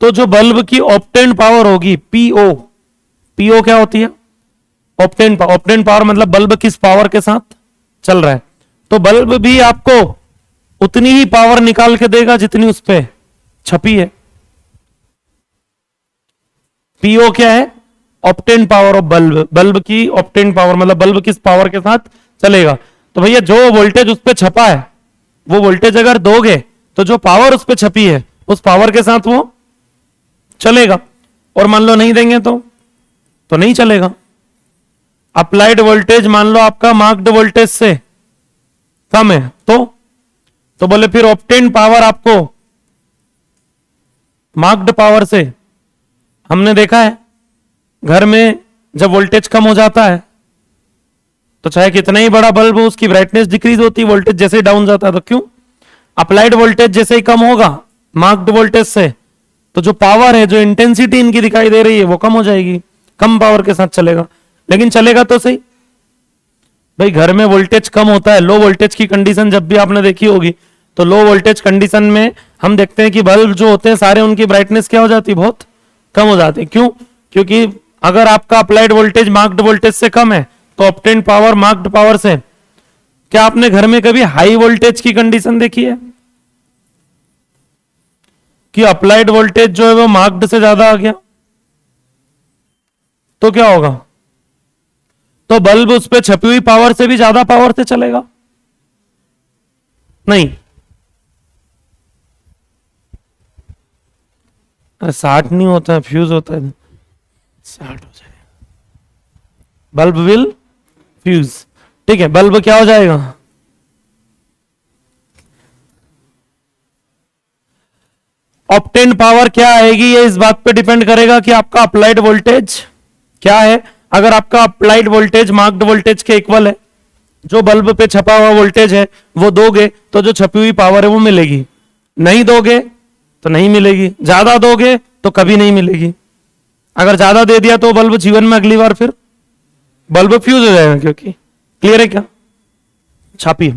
तो जो बल्ब की ऑप्टेन पावर होगी पीओ क्या होती है, ऑप्टेन पावर मतलब बल्ब किस पावर के साथ चल रहा है, तो बल्ब भी आपको उतनी ही पावर निकाल के देगा जितनी उस पे छपी है। पीओ क्या है? Obtain power of bulb, bulb की ऑप्टेन पावर, मतलब बल्ब किस पावर के साथ चलेगा। तो भैया जो वोल्टेज उस पर छपा है वो वोल्टेज अगर दोगे तो जो पावर उस पर छपी है उस पावर के साथ वो चलेगा, और मान लो नहीं देंगे तो नहीं चलेगा। अप्लाइड वोल्टेज मान लो आपका मार्क्ड वोल्टेज से कम है तो बोले फिर ऑप्टेन पावर आपको मार्क्ड पावर से, हमने देखा है घर में जब वोल्टेज कम हो जाता है तो चाहे कितना ही बड़ा बल्ब हो उसकी ब्राइटनेस डिक्रीज होती है, वोल्टेज जैसे ही डाउन जाता है। तो क्यों? अप्लाइड वोल्टेज जैसे ही कम होगा मार्क्ड वोल्टेज से तो जो पावर है, जो इंटेंसिटी इनकी दिखाई दे रही है वो कम हो जाएगी, कम पावर के साथ चलेगा। लेकिन चलेगा तो सही भाई, घर में वोल्टेज कम होता है, लो वोल्टेज की कंडीशन जब भी आपने देखी होगी तो लो वोल्टेज कंडीशन में हम देखते हैं कि बल्ब जो होते हैं सारे उनकी ब्राइटनेस क्या हो जाती है, बहुत कम हो जाती है। क्यों? क्योंकि अगर आपका अप्लाइड वोल्टेज मार्क्ड वोल्टेज से कम है तो ऑब्टेन पावर मार्क्ड पावर से। क्या आपने घर में कभी हाई वोल्टेज की कंडीशन देखी है कि अप्लाइड वोल्टेज जो है वो मार्क्ड से ज्यादा आ गया तो क्या होगा? तो बल्ब उस पर छपी हुई पावर से भी ज्यादा पावर से चलेगा? नहीं। 60 नहीं होता है, फ्यूज होता है, 60 हो जाएगा, बल्ब विल फ्यूज। ठीक है, बल्ब क्या हो जाएगा? ऑप्टेन पावर क्या आएगी ये इस बात पे डिपेंड करेगा कि आपका अप्लाइड वोल्टेज क्या है। अगर आपका अप्लाइड वोल्टेज मार्क्ड वोल्टेज के इक्वल है, जो बल्ब पे छपा हुआ वोल्टेज है वो दोगे तो जो छपी हुई पावर है वो मिलेगी, नहीं दोगे तो नहीं मिलेगी, ज्यादा दोगे तो कभी नहीं मिलेगी। अगर ज्यादा दे दिया तो बल्ब जीवन में अगली बार फिर बल्ब फ्यूज हो जाएगा। क्योंकि क्लियर है क्या? छापी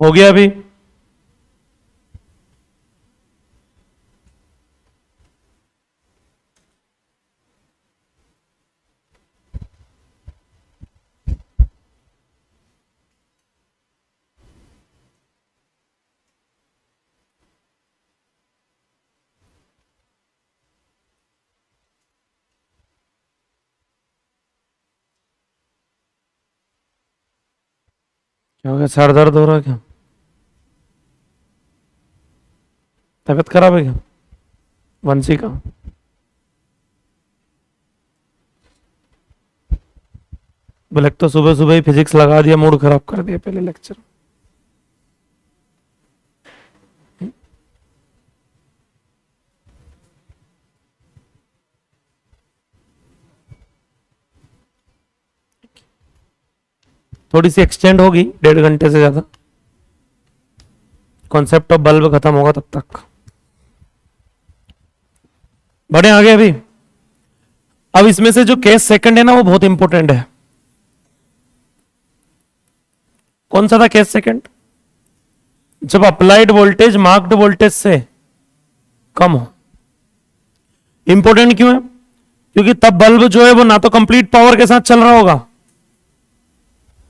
हो गया अभी? क्या हो गया? सर दर्द हो रहा है क्या? तबीयत खराब है क्या? वंशी का? बोले तो सुबह सुबह ही फिजिक्स लगा दिया, मूड खराब कर दिया पहले लेक्चर। थोड़ी सी एक्सटेंड होगी, 1.5 घंटे से ज्यादा। कॉन्सेप्ट ऑफ बल्ब खत्म होगा तब तक। बढ़े आगे अभी। अब इसमें से जो केस सेकंड है ना, वो बहुत इंपॉर्टेंट है। कौन सा था केस सेकंड? जब अप्लाइड वोल्टेज मार्क्ड वोल्टेज से कम हो। इंपॉर्टेंट क्यों है? क्योंकि तब बल्ब जो है वो ना तो कंप्लीट पावर के साथ चल रहा होगा,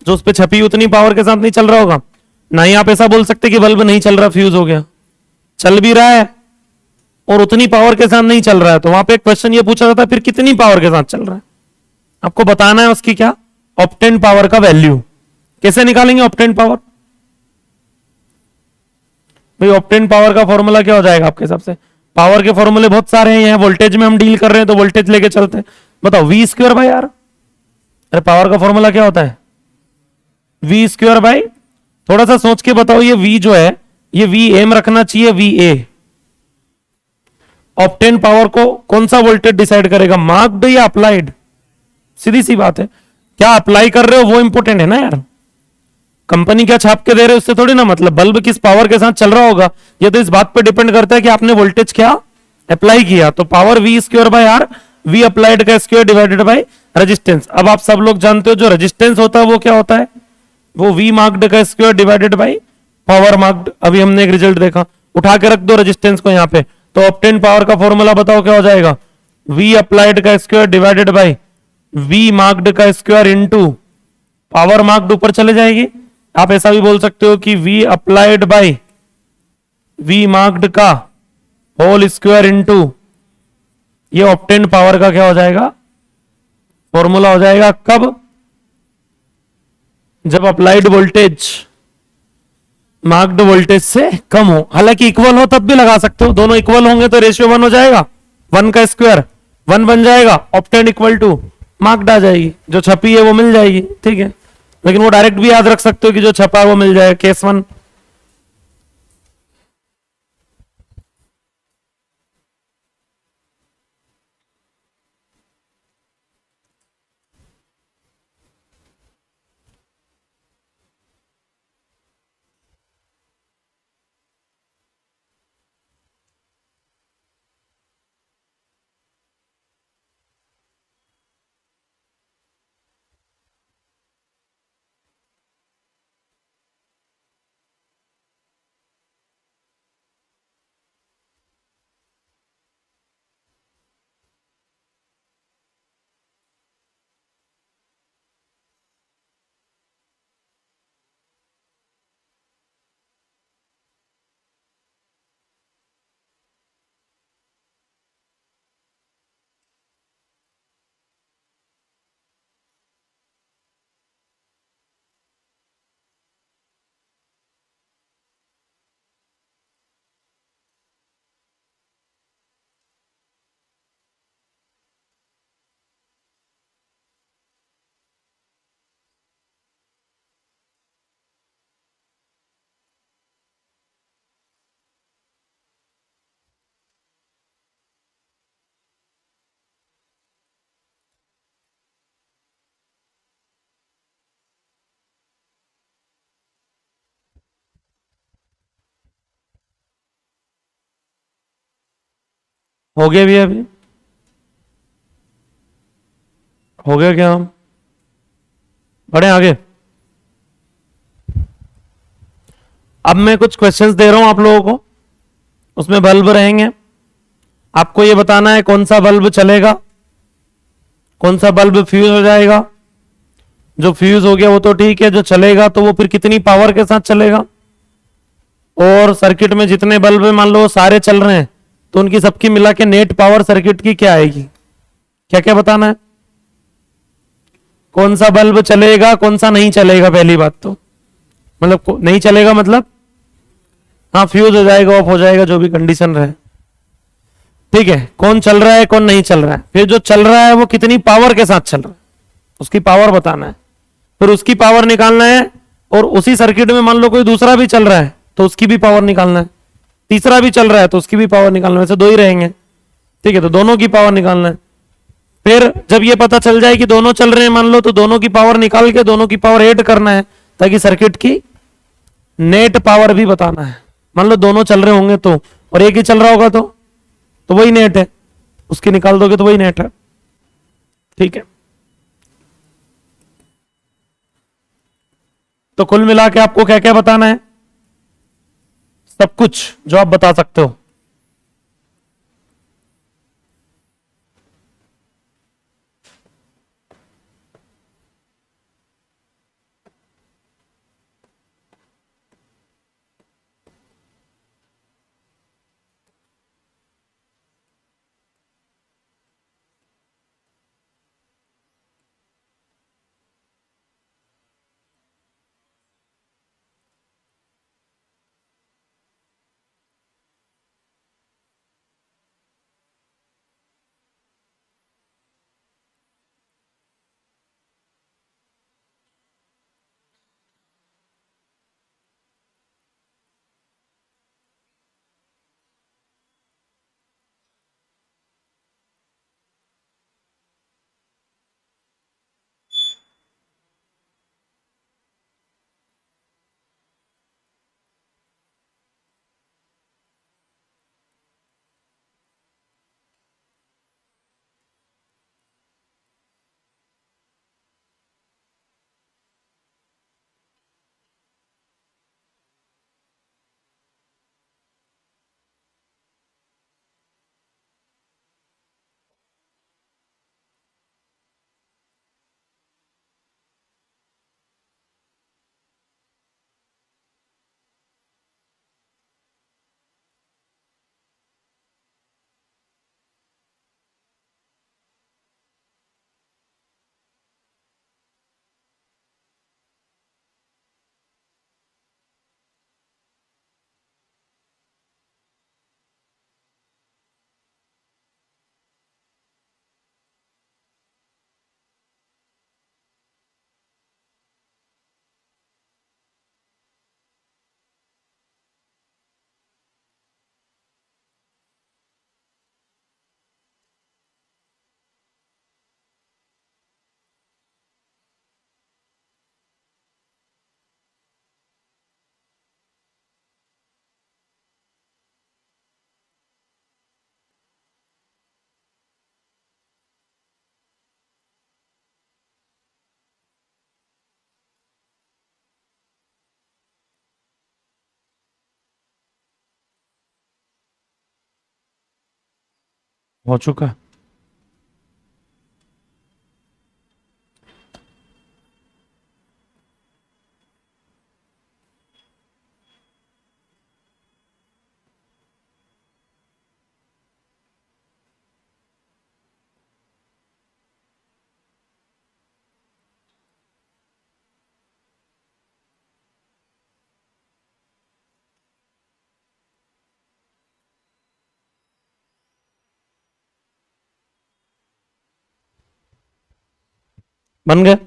जो उस पर छपी उतनी पावर के साथ नहीं चल रहा होगा, ना ही आप ऐसा बोल सकते कि बल्ब नहीं चल रहा, फ्यूज हो गया। चल भी रहा है और उतनी पावर के साथ नहीं चल रहा है, तो वहां पे एक क्वेश्चन ये पूछा जाता है फिर कितनी पावर के साथ चल रहा है। आपको बताना है उसकी क्या, ऑप्टेन पावर का वैल्यू। कैसे निकालेंगे ऑप्टेन पावर? भाई ऑप्टेन पावर का फॉर्मूला क्या हो जाएगा आपके हिसाब से? पावर के फॉर्मूले बहुत सारे हैं, यहाँ वोल्टेज में हम डील कर रहे हैं तो वोल्टेज लेके चलते हैं। बताओ वी स्क्वायर बाई आर। अरे पावर का फॉर्मूला क्या होता है? वी स्क्वायर बाई, थोड़ा सा सोच के बताओ, ये वी जो है ये वी एम रखना चाहिए, वी ए। ऑप्टेन पावर को कौन सा वोल्टेज डिसाइड करेगा, मार्क्ड या अप्लाइड? सीधी सी बात है, क्या अप्लाई कर रहे हो वो इंपॉर्टेंट है ना यार। कंपनी क्या छाप के दे रहे हो उससे थोड़ी ना मतलब, बल्ब किस पावर के साथ चल रहा होगा ये तो इस बात पे डिपेंड करता है कि आपने वोल्टेज क्या अप्लाई किया। तो power V square by R, V applied का स्क्वायर डिवाइडेड बाय रेजिस्टेंस। अब आप सब लोग जानते हो जो रेजिस्टेंस होता है वो क्या होता है, वो वी मार्क्ड का square divided by power marked. अभी हमने एक रिजल्ट देखा, उठा के रख दो रेजिस्टेंस को यहाँ पे, तो ऑप्टेन पावर का फॉर्मूला बताओ क्या हो जाएगा, वी अप्लाइड का square divided by V marked का स्क्वायर इनटू पावर मार्क्ड ऊपर चले जाएगी। आप ऐसा भी बोल सकते हो कि V applied by V marked का होल स्क्वायर इनटू, ये ऑप्टेन पावर का क्या हो जाएगा, फॉर्मूला हो जाएगा। कब? जब अप्लाइड वोल्टेज मार्क्ड वोल्टेज से कम हो। हालांकि इक्वल हो तब भी लगा सकते हो, दोनों इक्वल होंगे तो रेशियो 1 हो जाएगा, 1 का स्क्वायर 1 बन जाएगा, ऑप्टेन इक्वल टू मार्क्ड आ जाएगी, जो छपी है वो मिल जाएगी। ठीक है, लेकिन वो डायरेक्ट भी याद रख सकते हो कि जो छपा है वो मिल जाएगा, केस 1। हो गया भी अभी, हो गया क्या? हम बढ़े आगे। अब मैं कुछ क्वेश्चंस दे रहा हूं आप लोगों को, उसमें बल्ब रहेंगे, आपको ये बताना है कौन सा बल्ब चलेगा, कौन सा बल्ब फ्यूज हो जाएगा। जो फ्यूज हो गया वो तो ठीक है, जो चलेगा तो वो फिर कितनी पावर के साथ चलेगा। और सर्किट में जितने बल्ब मान लो सारे चल रहे हैं तो उनकी सबकी मिला के नेट पावर सर्किट की क्या आएगी, क्या क्या बताना है। कौन सा बल्ब चलेगा कौन सा नहीं चलेगा, पहली बात तो मतलब नहीं चलेगा मतलब, हाँ फ्यूज हो जाएगा, ऑफ हो जाएगा, जो भी कंडीशन रहे। ठीक है, कौन चल रहा है कौन नहीं चल रहा है, फिर जो चल रहा है वो कितनी पावर के साथ चल रहा है, उसकी पावर बताना है, फिर उसकी पावर निकालना है। और उसी सर्किट में मान लो कोई दूसरा भी चल रहा है तो उसकी भी पावर निकालना है, तीसरा भी चल रहा है तो उसकी भी पावर निकालना है, वैसे दो ही रहेंगे। ठीक है, तो दोनों की पावर निकालना है। फिर जब ये पता चल जाए कि दोनों चल रहे हैं मान लो, तो दोनों की पावर निकाल के दोनों की पावर ऐड करना है, ताकि सर्किट की नेट पावर भी बताना है। मान लो दोनों चल रहे होंगे तो, और एक ही चल रहा होगा तो वही नेट है, उसकी निकाल दोगे तो वही नेट है। ठीक है, तो कुल मिला के आपको क्या क्या बताना है, सब कुछ जो आप बता सकते हो। हो चुका। बन गए।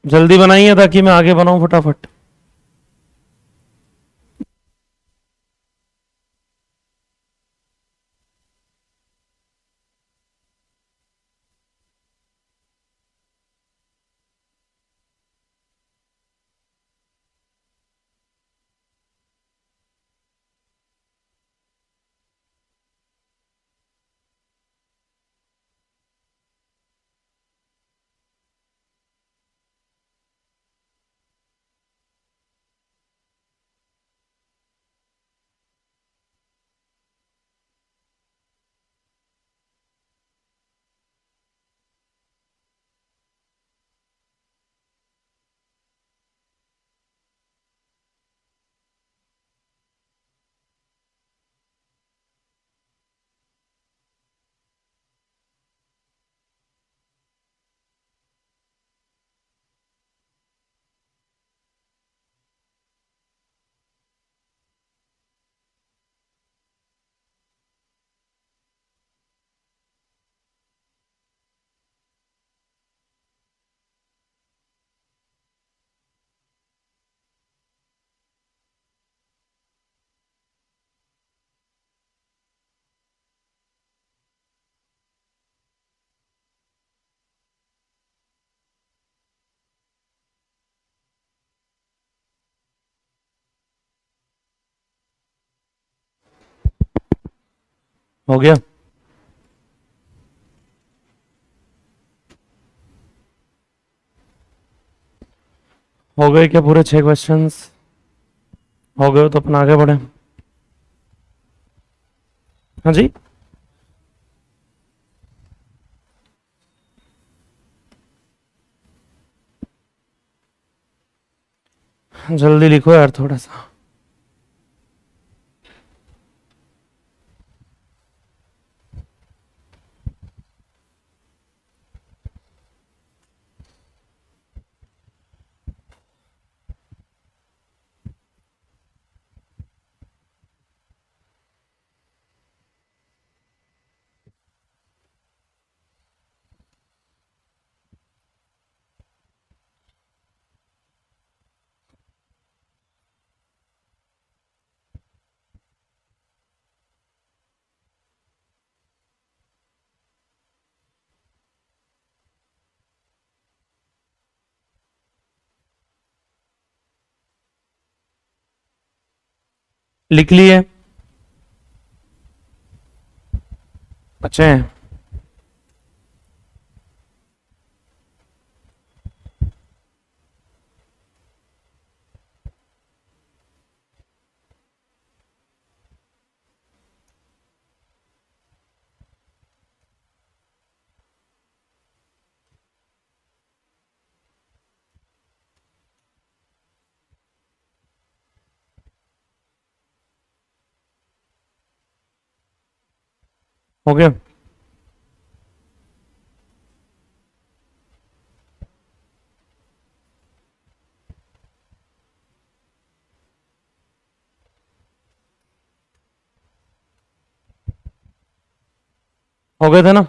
जल्दी बनाइए ताकि मैं आगे बनाऊं फटाफट। हो गया? हो गए क्या पूरे 6 क्वेश्चंस? हो गए तो अपन आगे बढ़े। हाँ जी। जल्दी लिखो यार थोड़ा सा। लिख लिए? अच्छे हैं। हो गया? हो गए थे ना?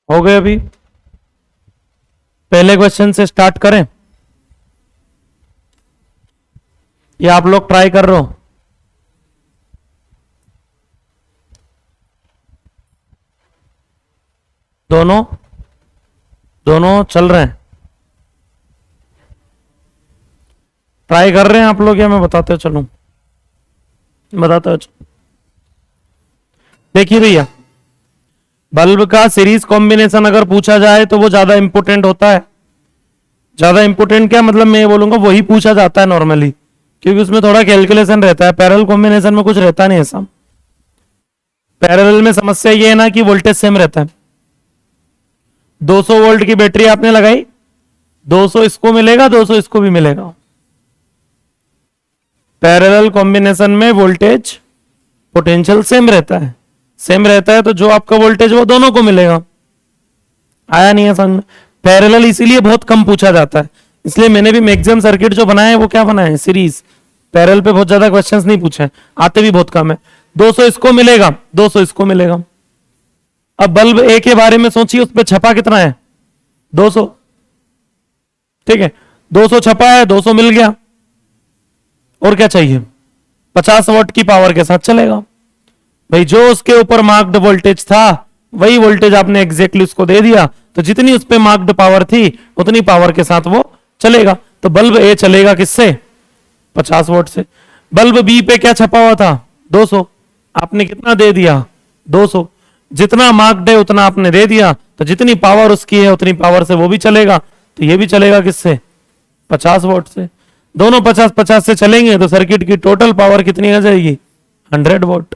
हो गए अभी? पहले क्वेश्चन से स्टार्ट करें या आप लोग ट्राई कर रहे हो? दोनों दोनों चल रहे हैं? ट्राई कर रहे हैं आप लोग या मैं बताते चलूं? बताते हो? देखिए भैया, बल्ब का सीरीज कॉम्बिनेशन अगर पूछा जाए तो वो ज्यादा इंपॉर्टेंट होता है। ज्यादा इंपॉर्टेंट क्या मतलब, मैं ये बोलूंगा वही पूछा जाता है नॉर्मली, क्योंकि उसमें थोड़ा कैलकुलेशन रहता है। पैरेलल कॉम्बिनेशन में कुछ रहता नहीं ऐसा। पैरेलल में समस्या ये है ना कि वोल्टेज सेम रहता है। 200 वोल्ट की बैटरी आपने लगाई, 200 इसको मिलेगा, 200 इसको भी मिलेगा। पैरेलल कॉम्बिनेशन में वोल्टेज पोटेंशियल सेम रहता है। सेम रहता है तो जो आपका वोल्टेज वो दोनों को मिलेगा। आया नहीं है समझ? पैरेलल इसीलिए बहुत कम पूछा जाता है, इसलिए मैंने भी मैक्सिमम सर्किट जो बनाए वो क्या बनाए, सीरीज। पैरेलल पे बहुत ज्यादा क्वेश्चंस नहीं पूछे, आते भी बहुत कम है। 200 इसको मिलेगा, 200 इसको मिलेगा। अब बल्ब ए के बारे में सोचिए, उस पर छपा कितना है, 200। ठीक है, 200 छपा है, 200 मिल गया, और क्या चाहिए? 50 वॉट की पावर के साथ चलेगा। भाई जो उसके ऊपर मार्क्ड वोल्टेज था वही वोल्टेज आपने एग्जैक्टली उसको दे दिया, तो जितनी उस पर मार्क्ड पावर थी उतनी पावर के साथ वो चलेगा। तो बल्ब ए चलेगा किससे? 50 वोल्ट से। बल्ब बी पे क्या छपा हुआ था, 200। आपने कितना दे दिया, 200। जितना मार्क्ड है उतना आपने दे दिया, तो जितनी पावर उसकी है उतनी पावर से वो भी चलेगा। तो ये भी चलेगा किससे, 50 वोल्ट से। दोनों 50-50 से चलेंगे तो सर्किट की टोटल पावर कितनी आ जाएगी, 100 वोल्ट।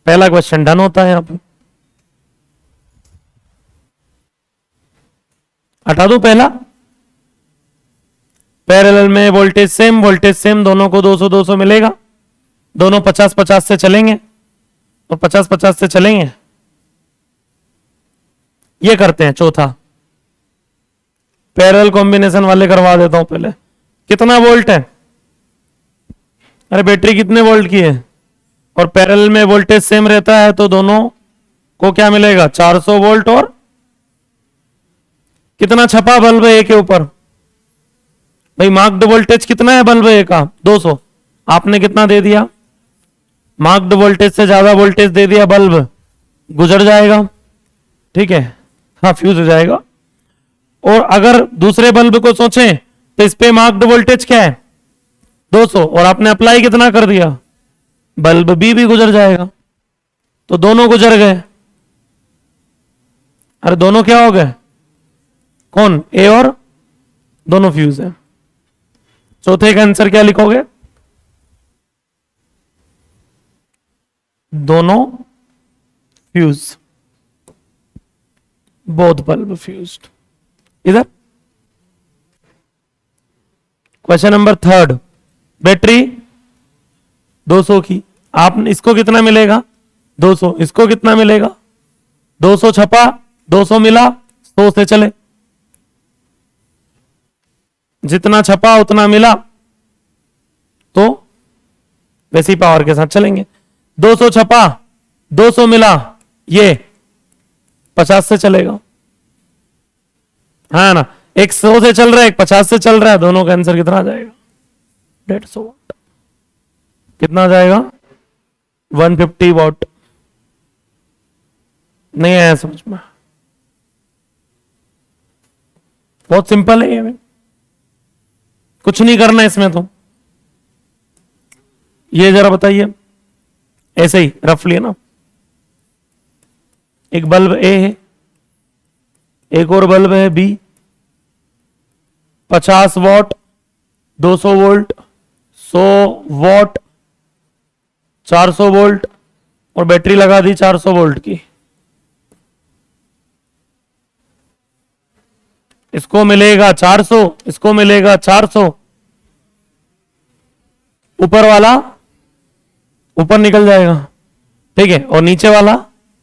पहला क्वेश्चन डन होता है। यहां पर हटा दूं पहला। पैरेलल में वोल्टेज सेम, दोनों को 200-200 मिलेगा। दोनों 50-50 से चलेंगे, तो 50-50 से चलेंगे। ये करते हैं चौथा, पैरेलल कॉम्बिनेशन वाले करवा देता हूं पहले। कितना वोल्ट है, अरे बैटरी कितने वोल्ट की है, और पैरेलल में वोल्टेज सेम रहता है तो दोनों को क्या मिलेगा, 400 वोल्ट। और कितना छपा बल्ब ए के ऊपर, भाई मार्क्ड वोल्टेज कितना है बल्ब ए का, 200। आपने कितना दे दिया, मार्क्ड वोल्टेज से ज्यादा वोल्टेज दे दिया, बल्ब गुजर जाएगा। ठीक है, हाँ फ्यूज हो जाएगा। और अगर दूसरे बल्ब को सोचें तो इस पे मार्क्ड वोल्टेज क्या है, 200, और आपने अप्लाई कितना कर दिया, बल्ब बी भी गुजर जाएगा। तो दोनों गुजर गए। अरे दोनों क्या हो गए, कौन, ए और दोनों फ्यूज है। चौथे का आंसर क्या लिखोगे, दोनों फ्यूज, बोथ बल्ब फ्यूज्ड। इधर क्वेश्चन नंबर 3, बैटरी 200 की, आप इसको कितना मिलेगा, 200, इसको कितना मिलेगा, 200 छपा, 200 मिला, 100 से चले। जितना छपा उतना मिला, तो वैसी पावर के साथ चलेंगे। 200 छपा, 200 मिला, ये 50 से चलेगा, हाँ ना। एक 100 से चल रहा है, एक 50 से चल रहा है, दोनों का आंसर कितना आ जाएगा, 150 वॉट। कितना आ जाएगा, 150 वॉट। नहीं आया समझ में, बहुत सिंपल है ये, कुछ नहीं करना इसमें। तो ये जरा बताइए, ऐसे ही रफली है ना, एक बल्ब ए है, एक और बल्ब है B, 50 watt, 200 volt, 100 watt, 400 volt, और बैटरी लगा दी 400 वोल्ट की। इसको मिलेगा 400, इसको मिलेगा 400। ऊपर वाला ऊपर निकल जाएगा, ठीक है, और नीचे वाला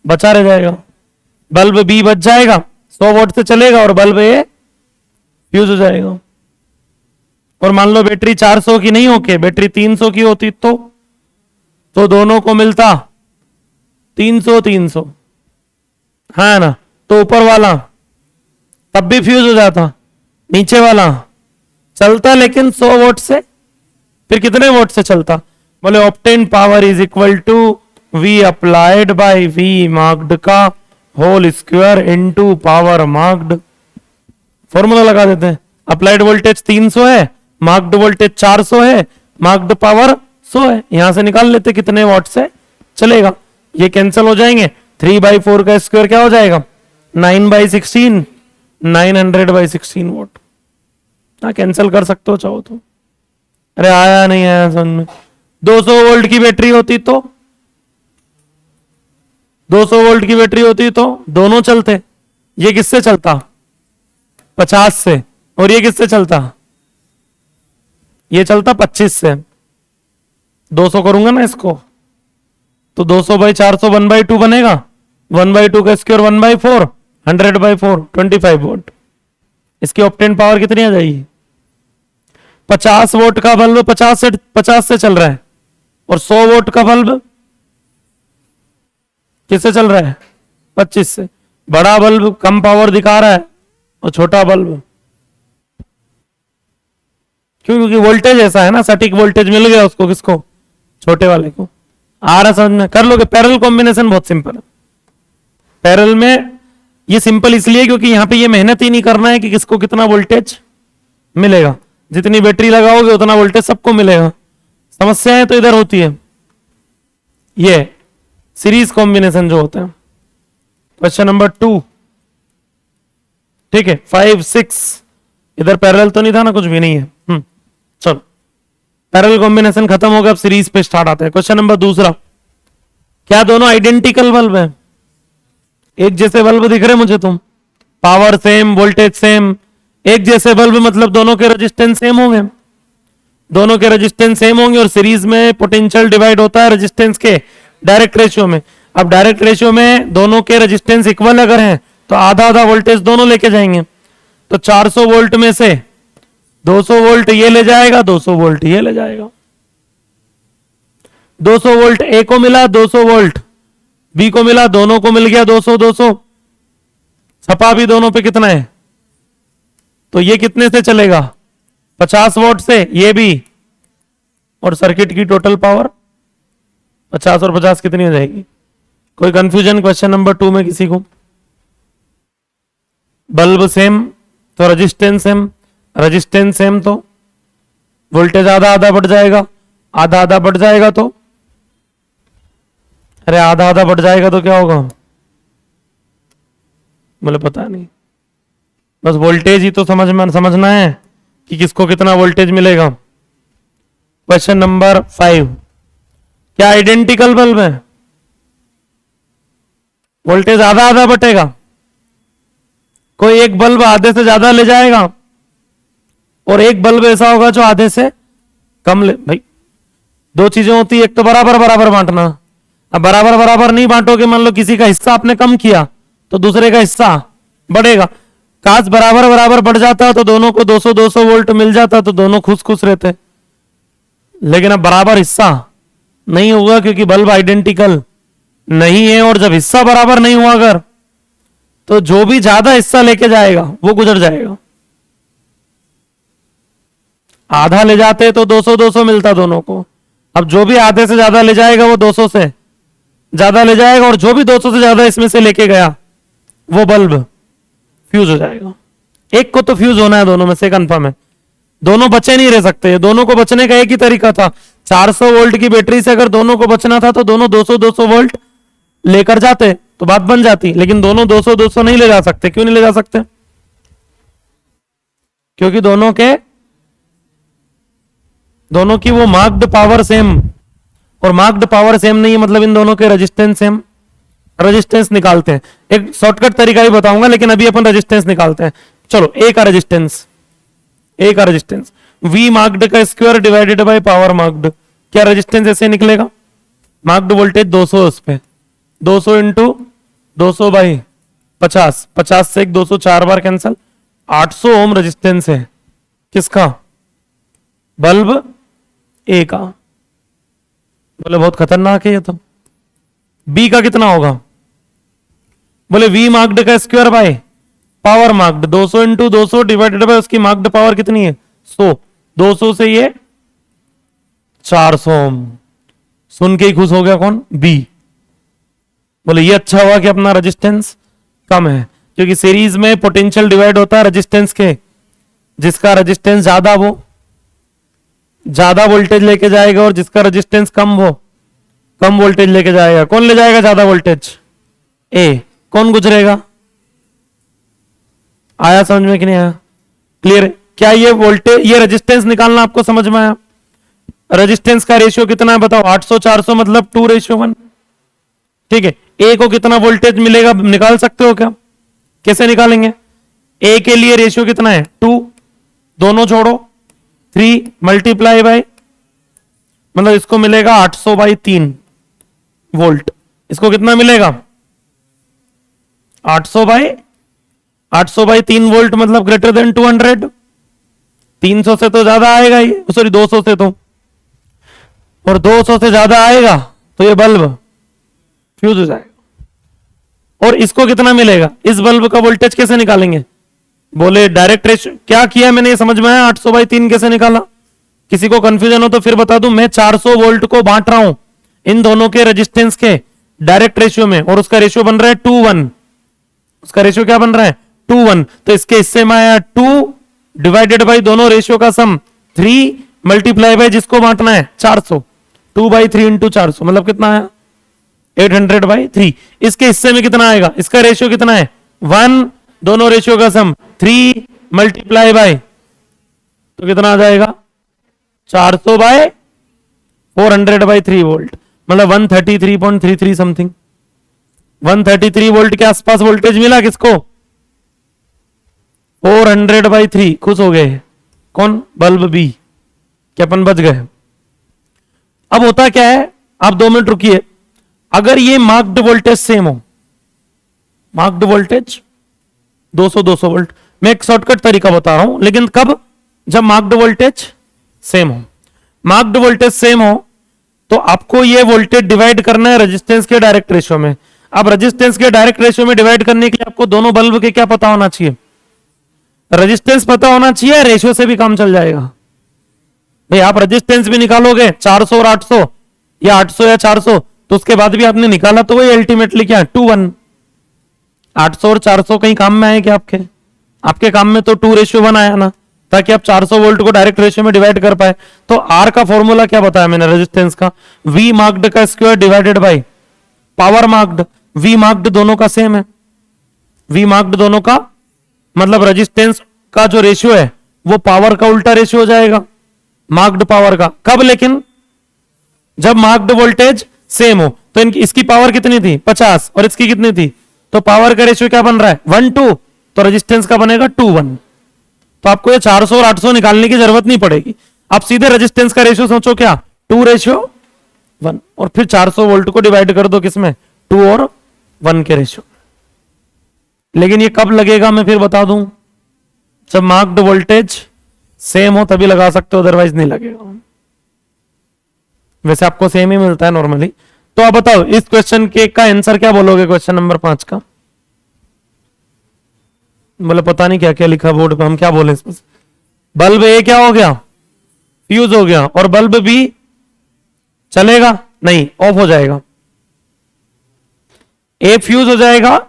बचा रह जाएगा। बल्ब बी बच जाएगा, 100 वोल्ट से चलेगा, और बल्ब ए फ्यूज हो जाएगा। और मान लो बैटरी 400 की नहीं होके बैटरी 300 की होती तो दोनों को मिलता 300-300, हाँ ना, तो ऊपर वाला तब भी फ्यूज हो जाता, नीचे वाला चलता लेकिन 100 वोल्ट से, फिर कितने वोल्ट से चलता? बोले obtain power is equal to V applied by V marked का whole square into power marked. Formula लगा देते हैं। अप्लाइड वोल्टेज 300 है, मार्क्ड वोल्टेज 400 है, मार्क्ड पावर 100 है। यहां से निकाल लेते कितने वॉट से चलेगा। ये कैंसिल हो जाएंगे। 3/4 का स्क्वायर क्या हो जाएगा? 9/16, 900/16 वोट। हाँ कैंसिल कर सकते हो चाहो तो। अरे आया नहीं आया समझ में। 200 वोल्ट की बैटरी होती तो 200 वोल्ट की बैटरी होती तो दोनों चलते। ये किससे चलता? 50 से। और ये किससे चलता? ये चलता 25 से। 200 करूंगा ना इसको तो 200/400 1/2 बनेगा। 1/2 का स्क्वायर 1/4, 100/4 25 वोल्ट। इसकी ऑप्टेन पावर कितनी आ जाएगी? 50 वोट का बल्ब 50 से चल रहा है और 100 वोट का बल्ब किससे चल रहा है? 25 से। बड़ा बल्ब कम पावर दिखा रहा है और छोटा बल्ब क्यों? क्योंकि वोल्टेज ऐसा है ना, सटीक वोल्टेज मिल गया उसको। किसको? छोटे वाले को। आ रहा समझ में? कर लोगे। पैरेलल कॉम्बिनेशन बहुत सिंपल है। पैरेलल में ये सिंपल इसलिए क्योंकि यहां पे ये मेहनत ही नहीं करना है कि किसको कितना वोल्टेज मिलेगा। जितनी बैटरी लगाओगे उतना वोल्टेज सबको मिलेगा। समस्याएं तो इधर होती है। ये सीरीज कॉम्बिनेशन जो होता है। क्वेश्चन नंबर 2, ठीक है। 5, 6 इधर पैरेलल तो नहीं था ना, कुछ भी नहीं है। चलो पैरेलल कॉम्बिनेशन खत्म हो गया, अब सीरीज पे स्टार्ट आते हैं। क्वेश्चन नंबर 2, क्या दोनों आइडेंटिकल बल्ब है? एक जैसे बल्ब दिख रहे मुझे तुम, पावर सेम, वोल्टेज सेम। एक जैसे बल्ब मतलब दोनों के रेजिस्टेंस सेम होंगे। दोनों के रेजिस्टेंस सेम होंगे और सीरीज में पोटेंशियल डिवाइड होता है रेजिस्टेंस के डायरेक्ट रेशियो में। अब डायरेक्ट रेशियो में दोनों के रेजिस्टेंस इक्वल अगर हैं तो आधा आधा वोल्टेज दोनों लेके जाएंगे। तो 400 वोल्ट में से 200 वोल्ट ये ले जाएगा, 200 वोल्ट ये ले जाएगा। 200 वोल्ट ए को मिला, 200 वोल्ट बी को मिला, दोनों को मिल गया 200 200। छपा भी दोनों पे कितना है? तो ये कितने से चलेगा? 50 वोल्ट से, ये भी। और सर्किट की टोटल पावर 50 और 50 कितनी हो जाएगी? कोई कंफ्यूजन क्वेश्चन नंबर 2 में किसी को? बल्ब सेम तो रेजिस्टेंस सेम, रेजिस्टेंस सेम तो वोल्टेज आधा आधा बढ़ जाएगा, आधा आधा बढ़ जाएगा तो, अरे आधा आधा बढ़ जाएगा तो क्या होगा? बोले पता नहीं, बस वोल्टेज ही तो समझना है कि किसको कितना वोल्टेज मिलेगा। क्वेश्चन नंबर 5, क्या आइडेंटिकल बल्ब है? वोल्टेज आधा आधा बटेगा। कोई एक बल्ब आधे से ज्यादा ले जाएगा और एक बल्ब ऐसा होगा जो आधे से कम ले। भाई दो चीजें होती है, एक तो बराबर बराबर बांटना। अब बराबर बराबर नहीं बांटोगे, मान लो किसी का हिस्सा आपने कम किया तो दूसरे का हिस्सा बढ़ेगा। काश बराबर बराबर बढ़ जाता तो दोनों को 200 200 वोल्ट मिल जाता तो दोनों खुश खुश रहते। लेकिन अब बराबर हिस्सा नहीं होगा क्योंकि बल्ब आइडेंटिकल नहीं है। और जब हिस्सा बराबर नहीं हुआ अगर, तो जो भी ज्यादा हिस्सा लेके जाएगा वो गुजर जाएगा। आधा ले जाते तो 200 200 मिलता दोनों को। अब जो भी आधे से ज्यादा ले जाएगा वो 200 से ज्यादा ले जाएगा और जो भी 200 से ज्यादा इसमें से लेके गया वो बल्ब फ्यूज हो जाएगा। एक को तो फ्यूज होना है, दोनों में से कंफर्म है। दोनों बचे नहीं रह सकते। दोनों को बचने का एक ही तरीका था, 400 वोल्ट की बैटरी से अगर दोनों को बचना था तो दोनों 200 200 वोल्ट लेकर जाते तो बात बन जाती। लेकिन दोनों 200 200 नहीं ले जा सकते। क्यों नहीं ले जा सकते? क्योंकि दोनों की वो मार्क्ड पावर सेम, और मार्क्ड पावर सेम नहीं है मतलब इन दोनों के रेजिस्टेंस सेम। रेजिस्टेंस निकालते हैं, एक शॉर्टकट तरीका ही बताऊंगा लेकिन अभी अपन रेजिस्टेंस निकालते हैं। चलो ए का रेजिस्टेंस V मार्क्ड का square divided by power marked. क्या रेजिस्टेंस ऐसे निकलेगा? मार्क्ड वोल्टेज 200 है, उस पे 200 इंटू 200 बाई 50, 50 से 200 4 बार कैंसल। 800 ओम रेजिस्टेंस है किसका? बल्ब ए का। बोले बहुत खतरनाक है ये तो। बी का कितना होगा? बोले V मार्क्ड का square by power marked, 200 into 200 divided by उसकी मार्क्ड पावर कितनी है 100, 200 से ये 400 ओम। सुन के ही खुश हो गया कौन, बी। बोले ये अच्छा हुआ कि अपना रेजिस्टेंस कम है, क्योंकि सीरीज में पोटेंशियल डिवाइड होता है रेजिस्टेंस के, जिसका रेजिस्टेंस ज्यादा वो ज्यादा वोल्टेज लेके जाएगा और जिसका रेजिस्टेंस कम वो कम वोल्टेज लेके जाएगा। कौन ले जाएगा ज्यादा वोल्टेज, ए। कौन गुजरेगा, आया समझ में कि नहीं आया, क्लियर। क्या ये वोल्टेज ये रेजिस्टेंस निकालना आपको समझ में आया। रेजिस्टेंस का रेशियो कितना है बताओ, 800 400 मतलब 2:1। ठीक है, ए को कितना वोल्टेज मिलेगा निकाल सकते हो क्या, कैसे निकालेंगे। ए के लिए रेशियो कितना है 2, दोनों छोड़ो 3 मल्टीप्लाई बाय, मतलब इसको मिलेगा 800/3 वोल्ट। इसको कितना मिलेगा 800/3 वोल्ट, मतलब ग्रेटर देन 200। 300 से तो ज्यादा आएगा ही, सॉरी 200 से तो, और 200 से ज्यादा आएगा तो ये बल्ब फ्यूज हो जाएगा। और इसको कितना मिलेगा, इस बल्ब का वोल्टेज कैसे निकालेंगे। बोले डायरेक्ट रेशियो क्या किया मैंने, ये समझ में आया। 800/3 कैसे निकाला, किसी को कंफ्यूजन हो तो फिर बता दूं। मैं 400 वोल्ट को बांट रहा हूं इन दोनों के रेजिस्टेंस के डायरेक्ट रेशियो में, और उसका रेशियो बन रहा है 2:1। उसका रेशियो क्या बन रहा है 2:1। तो इसके हिस्से में आया 2 डिवाइडेड बाई दोनों रेशियो का सम 3 मल्टीप्लाई बाई जिसको बांटना है 400, 2/3 इंटू 400 मतलब कितना आया 800/3। इसके हिस्से में कितना आएगा, इसका रेशियो कितना है 1, दोनों रेशियो का सम 3 मल्टीप्लाई बाय तो कितना आ जाएगा 400/400/3 वोल्ट, मतलब 133.33 समथिंग। 133 वोल्ट के आसपास वोल्टेज मिला किसको 400/3। खुश हो गए कौन, बल्ब बी, क्या अपन बच गए। अब होता क्या है, आप 2 मिनट रुकिए। अगर ये मार्क्ड वोल्टेज सेम हो, मार्क्ड वोल्टेज 200 वोल्ट, मैं एक शॉर्टकट तरीका बता रहा हूं, लेकिन कब, जब मार्क्ड वोल्टेज सेम हो। मार्क्ड वोल्टेज सेम हो तो आपको ये वोल्टेज डिवाइड करना है रेजिस्टेंस के डायरेक्ट रेशियो में। अब रेजिस्टेंस के डायरेक्ट रेशियो में डिवाइड करने के लिए आपको दोनों बल्ब के क्या पता होना चाहिए, रेजिस्टेंस पता होना चाहिए, रेशियो से भी काम चल जाएगा। भाई आप रेजिस्टेंस भी निकालोगे 400 और 800 या 800 या 400, तो उसके बाद भी आपने निकाला तो वही अल्टीमेटली क्या है 2:1। 800 और 400 कहीं काम में आए क्या आपके, आपके काम में तो 2:1 आया ना, ताकि आप 400 वोल्ट को डायरेक्ट रेशियो में डिवाइड कर पाए। तो आर का फॉर्मूला क्या बताया मैंने रेजिस्टेंस का, वी मार्क्ड का square divided by power marked. V marked दोनों का सेम है, वी मार्क्ड दोनों का मतलब रेजिस्टेंस का जो रेशियो है वो पावर का उल्टा रेशियो हो जाएगा मार्क्ड पावर का। कब, लेकिन जब मार्क्ड वोल्टेज सेम हो। तो इसकी पावर कितनी थी 50 और इसकी कितनी थी, तो पावर का रेशियो क्या बन रहा है 1:2, तो रेजिस्टेंस का बनेगा 2:1। तो आपको ये 400 और 800 निकालने की जरूरत नहीं पड़ेगी, आप सीधे रेजिस्टेंस का रेशियो सोचो क्या 2:1, और फिर 400 वोल्ट को डिवाइड कर दो किसमें 2 और 1 के रेशियो। लेकिन ये कब लगेगा मैं फिर बता दूं, जब मार्क्ड वोल्टेज सेम हो तभी लगा सकते हो, अदरवाइज नहीं लगेगा। वैसे आपको सेम ही मिलता है नॉर्मली। तो आप बताओ इस क्वेश्चन के का आंसर क्या बोलोगे, क्वेश्चन नंबर 5 का। बोले पता नहीं क्या क्या लिखा बोर्ड पे, हम क्या बोले इसमें। बल्ब ए क्या हो गया फ्यूज हो गया, और बल्ब बी चलेगा नहीं, ऑफ हो जाएगा। ए फ्यूज हो जाएगा,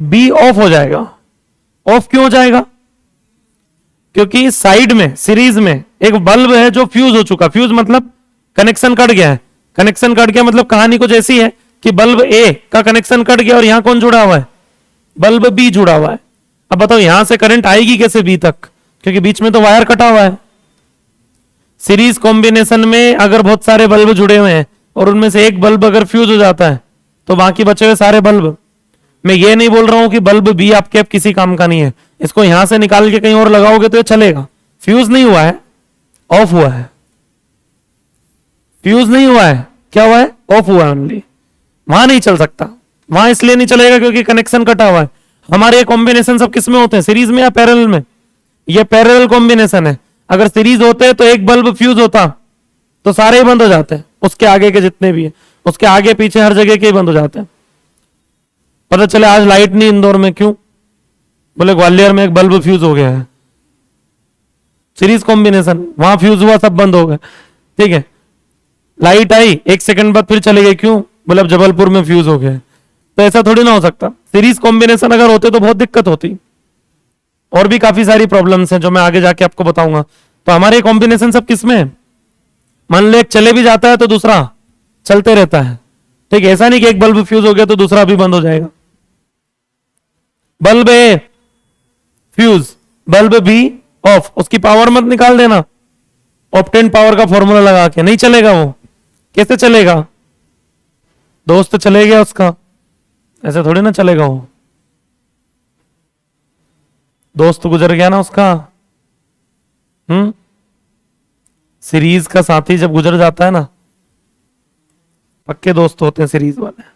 बी ऑफ हो जाएगा। ऑफ क्यों हो जाएगा, क्योंकि साइड में सीरीज में एक बल्ब है जो फ्यूज हो चुका। फ्यूज मतलब कनेक्शन कट गया है, कनेक्शन कट गया मतलब कहानी कुछ ऐसी है कि बल्ब ए का कनेक्शन कट गया और यहां कौन जुड़ा हुआ है, बल्ब बी जुड़ा हुआ है। अब बताओ यहां से करंट आएगी कैसे बी तक, क्योंकि बीच में तो वायर कटा हुआ है। सीरीज कॉम्बिनेशन में अगर बहुत सारे बल्ब जुड़े हुए हैं और उनमें से एक बल्ब अगर फ्यूज हो जाता है तो बाकी बचे हुए सारे बल्ब, मैं ये नहीं बोल रहा हूं कि बल्ब बी आपके अब किसी काम का नहीं है, इसको यहां से निकाल के कहीं और लगाओगे तो ये चलेगा। फ्यूज नहीं हुआ है, ऑफ हुआ है। फ्यूज नहीं हुआ है, क्या हुआ है, ऑफ हुआ है ओनली। वहां नहीं चल सकता, वहां इसलिए नहीं चलेगा क्योंकि कनेक्शन कटा हुआ है। हमारे कॉम्बिनेशन सब किस में होते हैं, सीरीज में या पैरेलल में। ये पैरेलल कॉम्बिनेशन है। अगर सीरीज होते तो एक बल्ब फ्यूज होता तो सारे ही बंद हो जाते हैं, उसके आगे के जितने भी है, उसके आगे पीछे हर जगह के ही बंद हो जाते हैं। पता चले आज लाइट नहीं इंदौर में, क्यों? बोले ग्वालियर में एक बल्ब फ्यूज हो गया है। सीरीज कॉम्बिनेशन, वहां फ्यूज हुआ, सब बंद हो गए। ठीक है, लाइट आई, 1 सेकंड बाद फिर चले गए, क्यों? बोले अब जबलपुर में फ्यूज हो गया। तो ऐसा थोड़ी ना हो सकता। सीरीज कॉम्बिनेशन अगर होते तो बहुत दिक्कत होती। और भी काफी सारी प्रॉब्लम्स हैं जो मैं आगे जाके आपको बताऊंगा। तो हमारे कॉम्बिनेशन सब किसमें है? मान लो एक चले भी जाता है तो दूसरा चलते रहता है। ठीक है, ऐसा नहीं कि एक बल्ब फ्यूज हो गया तो दूसरा भी बंद हो जाएगा। Bulb A fuse, bulb B off, उसकी पावर मत निकाल देना ऑप्टेन पावर का फॉर्मूला लगा के, नहीं चलेगा वो। कैसे चलेगा? दोस्त चले गया उसका, ऐसे थोड़ी ना चलेगा वो। दोस्त गुजर गया ना उसका। सीरीज का साथी जब गुजर जाता है ना, पक्के दोस्त होते हैं सीरीज वाले।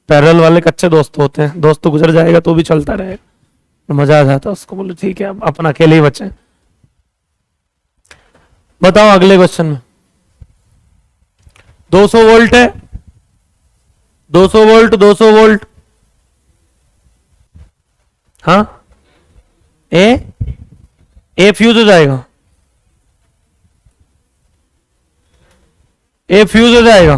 पैरेलल वाले कच्चे दोस्त होते हैं। दोस्त तो गुजर जाएगा तो भी चलता रहेगा, तो मजा आ जाता है उसको। बोलो ठीक है, अब अपन अकेले ही बचे। बताओ अगले क्वेश्चन में। 200 वोल्ट है, 200 वोल्ट, 200 वोल्ट। हाँ, ए फ्यूज हो जाएगा, ए फ्यूज हो जाएगा।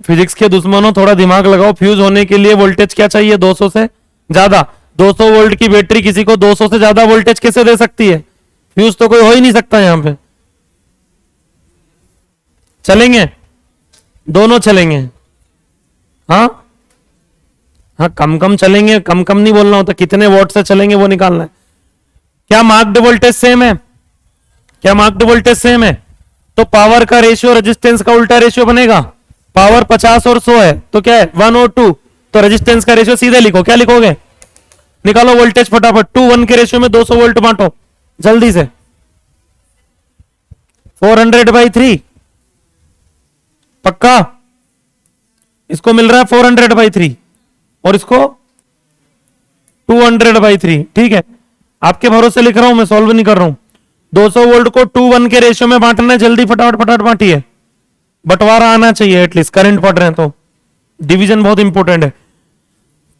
फिजिक्स के दुश्मनों थोड़ा दिमाग लगाओ। फ्यूज होने के लिए वोल्टेज क्या चाहिए? 200 से ज्यादा। 200 वोल्ट की बैटरी किसी को 200 से ज्यादा वोल्टेज कैसे दे सकती है? फ्यूज तो कोई हो ही नहीं सकता यहां पे। चलेंगे, दोनों चलेंगे। हाँ हाँ, कम कम चलेंगे, कम कम नहीं बोलना होता, कितने वोल्ट से चलेंगे वो निकालना है। क्या मार्क्ड वोल्टेज सेम है? क्या मार्क्ड वोल्टेज सेम है? तो पावर का रेशियो रेजिस्टेंस का उल्टा रेशियो बनेगा। पावर 50 और 100 है तो क्या है? 1 और 2। तो रेजिस्टेंस का रेशियो सीधे लिखो। क्या लिखोगे? निकालो वोल्टेज फटाफट। 2:1 के रेशियो में 200 वोल्ट बांटो जल्दी से। 400/3 पक्का? इसको मिल रहा है 400/3 और इसको 200/3। ठीक है, आपके भरोसे लिख रहा हूं मैं, सॉल्व नहीं कर रहा हूं। 200 वोल्ट को 2:1 के रेशियो में बांटना है। जल्दी फटाफट फटाफट बांटिए। बंटवारा आना चाहिए एटलीस्ट, करंट पढ़ रहे हैं तो। डिवीजन बहुत इंपॉर्टेंट है।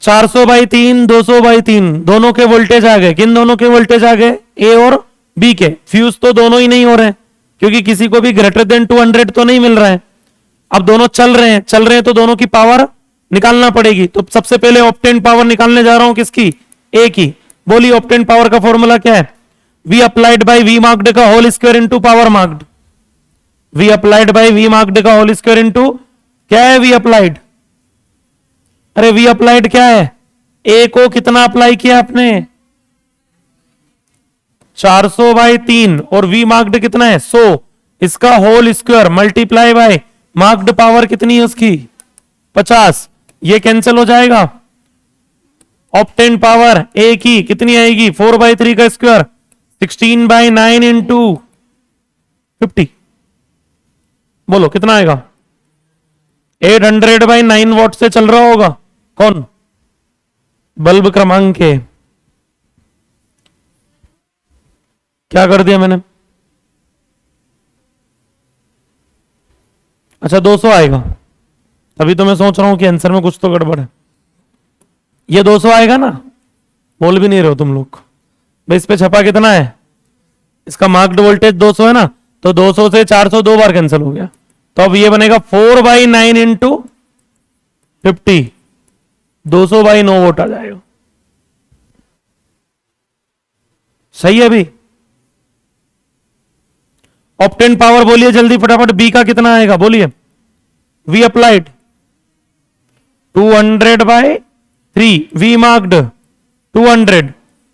400/3, 200/3, दोनों के वोल्टेज आ गए। किन दोनों के वोल्टेज आ गए? ए और बी के। फ्यूज तो दोनों ही नहीं हो रहे हैं क्योंकि किसी को भी ग्रेटर देन 200 तो नहीं मिल रहा है। अब दोनों चल रहे हैं तो दोनों की पावर निकालना पड़ेगी। तो सबसे पहले ऑप्टेन पावर निकालने जा रहा हूं, किसकी? ए की। बोलिए ऑप्टेन पावर का फॉर्मूला क्या है? V applied by V marked का whole square into power marked. V applied by V marked का होल स्क्वायर इंटू, क्या है वी अप्लाइड? अरे वी अप्लाइड क्या है? ए को कितना अप्लाई किया आपने? 400/3 और वी मार्क्ड कितना है? 100। इसका whole square multiply by marked power कितनी है उसकी? 50। ये कैंसिल हो जाएगा। ऑप्टेन पावर ए की कितनी आएगी? 4/3 का स्क्वायर 16/9 इंटू 50। बोलो कितना आएगा? 800/9 वॉट से चल रहा होगा। कौन? बल्ब क्रमांक के। क्या कर दिया मैंने? अच्छा 200 आएगा। अभी तो मैं सोच रहा हूं कि आंसर में कुछ तो गड़बड़ है। ये 200 आएगा ना? बोल भी नहीं रहे हो तुम लोग भाई। इस पे छपा कितना है? इसका मार्क्ड वोल्टेज 200 है ना, तो 200 से 400 दो बार कैंसिल हो गया। तो अब ये बनेगा 4/9 इंटू 50। 200/9 वोट आ जाएगा। सही है अभी? ऑप्टेन पावर बोलिए जल्दी फटाफट। बी का कितना आएगा बोलिए? वी अप्लाइड 200/3, वी मार्क्ड 200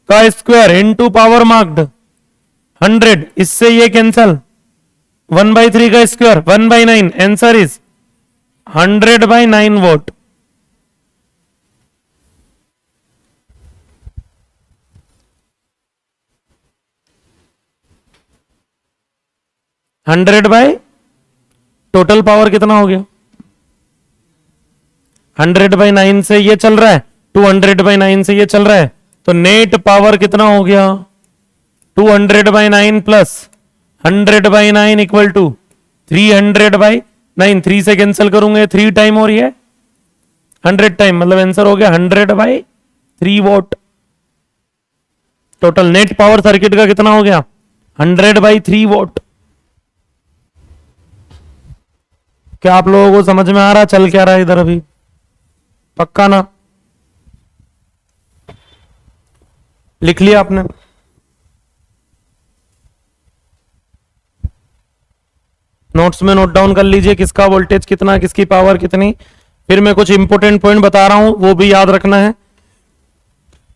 का स्क्वायर इंटू पावर मार्क्ड 100। इससे ये कैंसल। 1/3 का square 1/9। Answer is 100/9 vote. Hundred by total power कितना हो गया? 100/9 से ये चल रहा है, 200/9 से ये चल रहा है, तो नेट पावर कितना हो गया? 200/9 प्लस 100/9 इक्वल टू 300/9। 9, 3 से कैंसिल करूंगे 3 टाइम और ये 100 टाइम, मतलब आंसर हो गया 100/3 vote. Total net power circuit का कितना हो गया 100/3 वोट। क्या आप लोगों को समझ में आ रहा चल क्या रहा है इधर अभी? पक्का ना? लिख लिया आपने? नोट्स में नोट डाउन कर लीजिए किसका वोल्टेज कितना, किसकी पावर कितनी। फिर मैं कुछ इंपोर्टेंट पॉइंट बता रहा हूं, वो भी याद रखना है।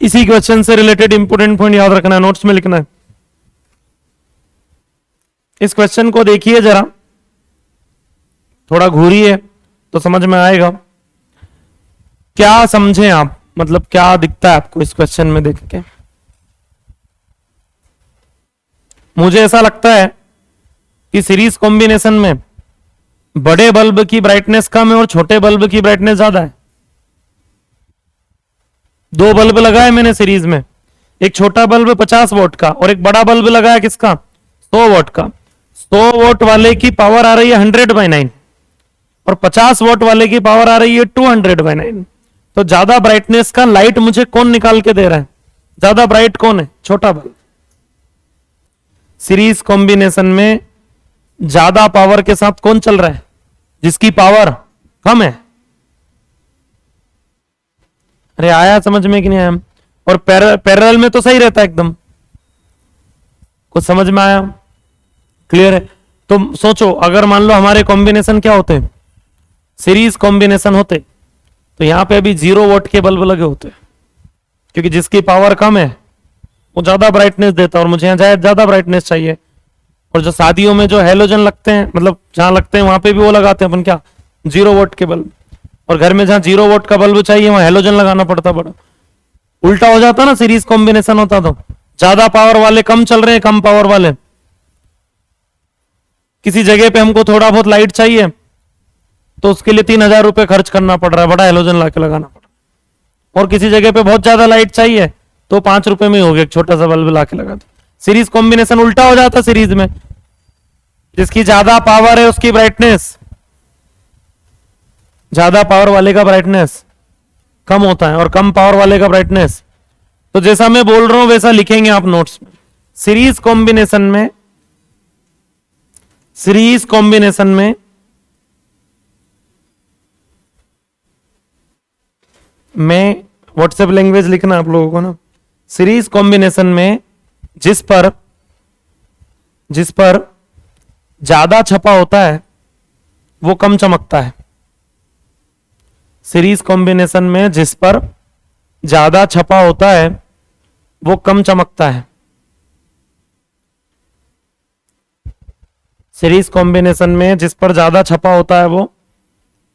इसी क्वेश्चन से रिलेटेड इंपोर्टेंट पॉइंट याद रखना है, नोट्स में लिखना है। इस क्वेश्चन को देखिए जरा, थोड़ा घूरी है तो समझ में आएगा। क्या समझे आप, मतलब क्या दिखता है आपको इस क्वेश्चन में देख के? मुझे ऐसा लगता है कि सीरीज कॉम्बिनेशन में बड़े बल्ब की ब्राइटनेस कम है और छोटे बल्ब की ब्राइटनेस ज्यादा है। 2 बल्ब लगाए मैंने सीरीज में, एक छोटा बल्ब 50 वोट का और एक बड़ा बल्ब लगाया किसका 100 वोट का। 100 वोट वाले की पावर आ रही है 100/9 और 50 वोट वाले की पावर आ रही है 200/9। तो ज्यादा ब्राइटनेस का लाइट मुझे कौन निकाल के दे रहा है? ज्यादा ब्राइट कौन है? छोटा बल्ब। सीरीज कॉम्बिनेशन में ज्यादा पावर के साथ कौन चल रहा है? जिसकी पावर कम है। अरे आया समझ में कि नहीं आया? और पैरेलल में तो सही रहता है एकदम। कुछ समझ में आया? क्लियर है? तो सोचो, अगर मान लो हमारे कॉम्बिनेशन क्या होते हैं, सीरीज कॉम्बिनेशन होते, तो यहां पे अभी 0 वोट के बल्ब लगे होते, क्योंकि जिसकी पावर कम है वो ज्यादा ब्राइटनेस देता है और मुझे यहां ज्यादा ब्राइटनेस चाहिए। और जो शादियों में जो हेलोजन लगते हैं, मतलब जहां लगते हैं वहां पे भी वो लगाते हैं अपन क्या 0 वोट के बल्ब, और घर में जहां 0 वोट का बल्ब चाहिए वहां हेलोजन लगाना पड़ता। बड़ा उल्टा हो जाता ना, सीरीज कॉम्बिनेशन होता तो ज्यादा पावर वाले कम चल रहे हैं, कम पावर वाले। किसी जगह पे हमको थोड़ा बहुत लाइट चाहिए तो उसके लिए 3000 रुपए खर्च करना पड़ रहा है, बड़ा हेलोजन लाके लगाना पड़ रहा है। और किसी जगह पे बहुत ज्यादा लाइट चाहिए तो 5 रुपए में हो गया, एक छोटा सा बल्ब लाके लगा दो। सीरीज कॉम्बिनेशन उल्टा हो जाता सीरीज में, जिसकी ज्यादा पावर है उसकी ब्राइटनेस, ज्यादा पावर वाले का ब्राइटनेस कम होता है और कम पावर वाले का ब्राइटनेस। तो जैसा मैं बोल रहा हूं वैसा लिखेंगे आप नोट्स में। सीरीज कॉम्बिनेशन में मैं व्हाट्सएप लैंग्वेज लिखना आप लोगों को ना। सीरीज कॉम्बिनेशन में जिस पर ज्यादा छपा होता है वो कम चमकता है। सीरीज कॉम्बिनेशन में जिस पर ज्यादा छपा होता है वो कम चमकता है। सीरीज कॉम्बिनेशन में जिस पर ज्यादा छपा होता है वो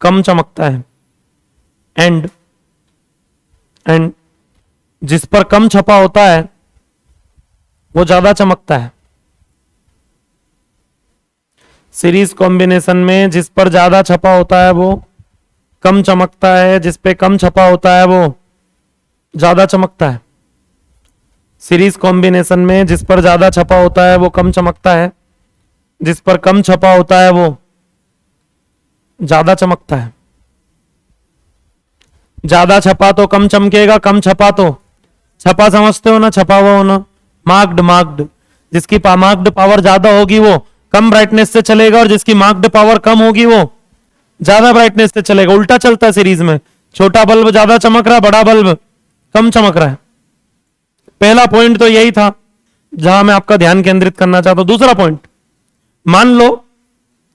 कम चमकता है। एंड जिस पर कम छपा होता है वो ज्यादा चमकता है। सीरीज कॉम्बिनेशन में जिस पर ज्यादा छपा होता है वो कम चमकता है, जिस पे कम छपा होता है वो ज्यादा चमकता है। सीरीज कॉम्बिनेशन में जिस पर ज्यादा छपा होता है वो कम चमकता है, जिस पर कम छपा होता है वो ज्यादा चमकता है। ज्यादा छपा तो कम चमकेगा, कम छपा तो छपा समझते हो ना, छपा हुआ होना, मार्क्ड। जिसकी मार्क्ड पावर ज्यादा होगी वो कम ब्राइटनेस से चलेगा और जिसकी मार्क्ड पावर कम होगी वो ज्यादा ब्राइटनेस से चलेगा। उल्टा चलता है सीरीज में, छोटा बल्ब ज्यादा चमक रहा है, बड़ा बल्ब कम चमक रहा है। पहला पॉइंट तो यही था जहां मैं आपका ध्यान केंद्रित करना चाहता हूं। दूसरा पॉइंट, मान लो,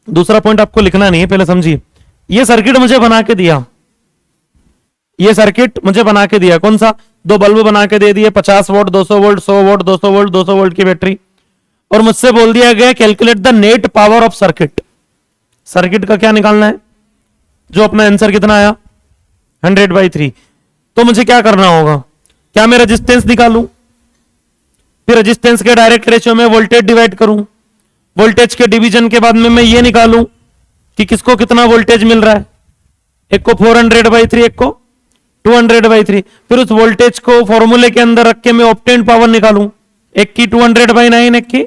दूसरा पॉइंट आपको लिखना नहीं है, पहले समझिए। ये सर्किट मुझे बना के दिया, ये सर्किट मुझे बना के दिया, कौन सा? 2 बल्ब बना के दे दिए, 50 volt, 200 volt, 100 volt, 200 volt, 200 volt की बैटरी, और मुझसे बोल दिया गया calculate the net power of circuit. Circuit का क्या निकालना है? जो अपना आंसर कितना आया 100/3। तो मुझे क्या करना होगा? क्या मैं रेजिस्टेंस निकालूं, फिर रेजिस्टेंस के डायरेक्ट रेशियो में वोल्टेज डिवाइड करूं, वोल्टेज के डिवीजन के बाद में मैं ये निकालूं कि किसको कितना वोल्टेज मिल रहा है। एक को 400/3, एक को 200/3। फिर उस वोल्टेज को फॉर्मूले के अंदर रख के मैं ऑप्टेन पावर निकालूं, एक की 200/9, एक की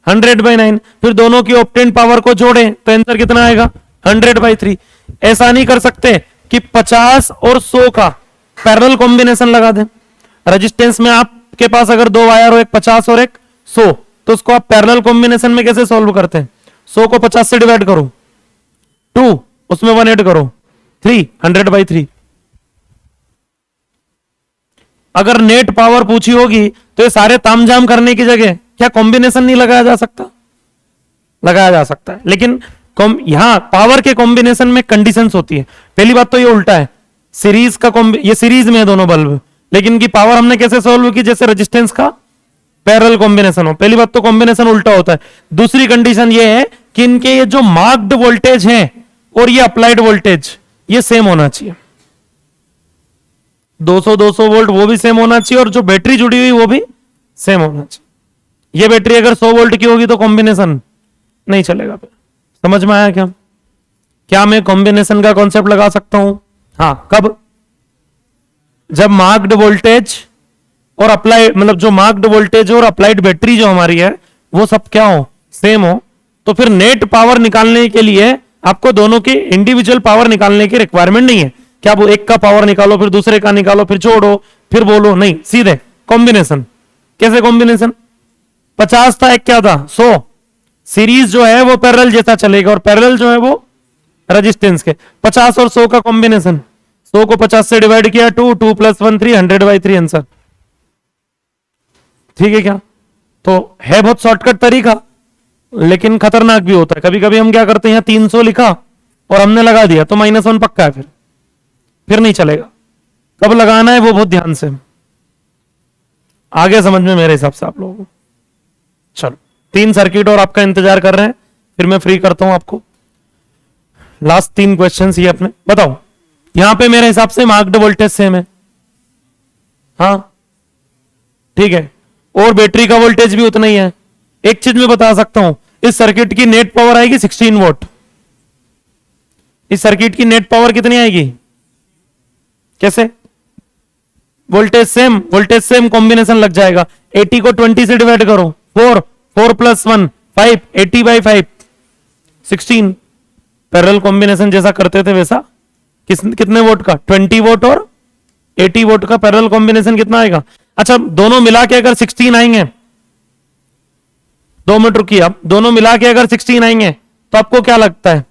100/9। फिर दोनों की ऑप्टेन पावर को जोड़ें तो आंसर कितना आएगा 100/3। ऐसा नहीं कर सकते कि 50 और 100 का पैरेलल कॉम्बिनेशन लगा दें। रेजिस्टेंस में आपके पास अगर दो वायर हो, एक 50 और एक 100, तो उसको आप पैरेलल कॉम्बिनेशन में कैसे सॉल्व करते हैं? 100 को 50 से डिवाइड करो, 2 उसमें 1 ऐड करो, 3, 100/3। अगर नेट पावर पूछी होगी तो ये सारे तामझाम करने की जगह क्या कॉम्बिनेशन नहीं लगाया जा सकता? लगाया जा सकता है, लेकिन यहां पावर के कॉम्बिनेशन में कंडीशंस होती है। पहली बात तो ये उल्टा है, सीरीज का ये सीरीज में है दोनों बल्ब, लेकिन इनकी पावर हमने कैसे सॉल्व की? जैसे रेजिस्टेंस का पैरेलल कॉम्बिनेशन हो। पहली बात तो कॉम्बिनेशन उल्टा होता है। दूसरी कंडीशन ये है कि इनके ये जो मार्क्ड वोल्टेज है और ये अप्लाइड वोल्टेज ये सेम होना चाहिए। 200 वोल्ट वो भी सेम होना चाहिए, और जो बैटरी जुड़ी हुई वो भी सेम होना चाहिए। ये बैटरी अगर 100 वोल्ट की होगी तो कॉम्बिनेशन नहीं चलेगा। समझ में आया क्या? क्या मैं कॉम्बिनेशन का कॉन्सेप्ट लगा सकता हूं? हाँ, कब? जब मार्क्ड वोल्टेज और अप्लाइड, मतलब जो मार्क्ड वोल्टेज और अप्लाइड बैटरी जो हमारी है वो सब क्या हो? सेम हो। तो फिर नेट पावर निकालने के लिए आपको दोनों की इंडिविजुअल पावर निकालने की रिक्वायरमेंट नहीं है कि आप एक का पावर निकालो फिर दूसरे का निकालो फिर जोड़ो फिर बोलो, नहीं, सीधे कॉम्बिनेशन। कैसे कॉम्बिनेशन? 50 था, एक क्या था? 100। सीरीज जो है वो पैरेलल जैसा चलेगा, और पैरेलल जो है वो रेजिस्टेंस के। 50 और 100 का कॉम्बिनेशन, 100 को 50 से डिवाइड किया, 2, 2 + 1 3, 100/3 आंसर। ठीक है क्या? तो है बहुत शॉर्टकट तरीका, लेकिन खतरनाक भी होता है। कभी कभी हम क्या करते हैं, 300 लिखा और हमने लगा दिया तो -1 पक्का है, फिर नहीं चलेगा। कब लगाना है वो बहुत ध्यान से, आगे समझ में मेरे हिसाब से आप लोगों को। चलो, 3 सर्किट और आपका इंतजार कर रहे हैं, फिर मैं फ्री करता हूं आपको। लास्ट 3 क्वेश्चन ये अपने। बताओ, यहां पे मेरे हिसाब से मार्क्ड वोल्टेज सेम है, हाँ ठीक है, और बैटरी का वोल्टेज भी उतना ही है। एक चीज मैं बता सकता हूं, इस सर्किट की नेट पावर आएगी 16 वोल्ट। इस सर्किट की नेट पावर कितनी आएगी? कैसे? वोल्टेज सेम कॉम्बिनेशन लग जाएगा। 80 को 20 से डिवाइड करो, 4, 4 + 1 5, 80/5 16। पैरेलल कॉम्बिनेशन जैसा करते थे वैसा। कितने वोट का? 20 वोट और 80 वोट का पैरेलल कॉम्बिनेशन कितना आएगा? अच्छा, दोनों मिला के अगर 16 आएंगे, 2 मिनट रुकिए, आप दोनों मिला के अगर 16 आएंगे तो आपको क्या लगता है?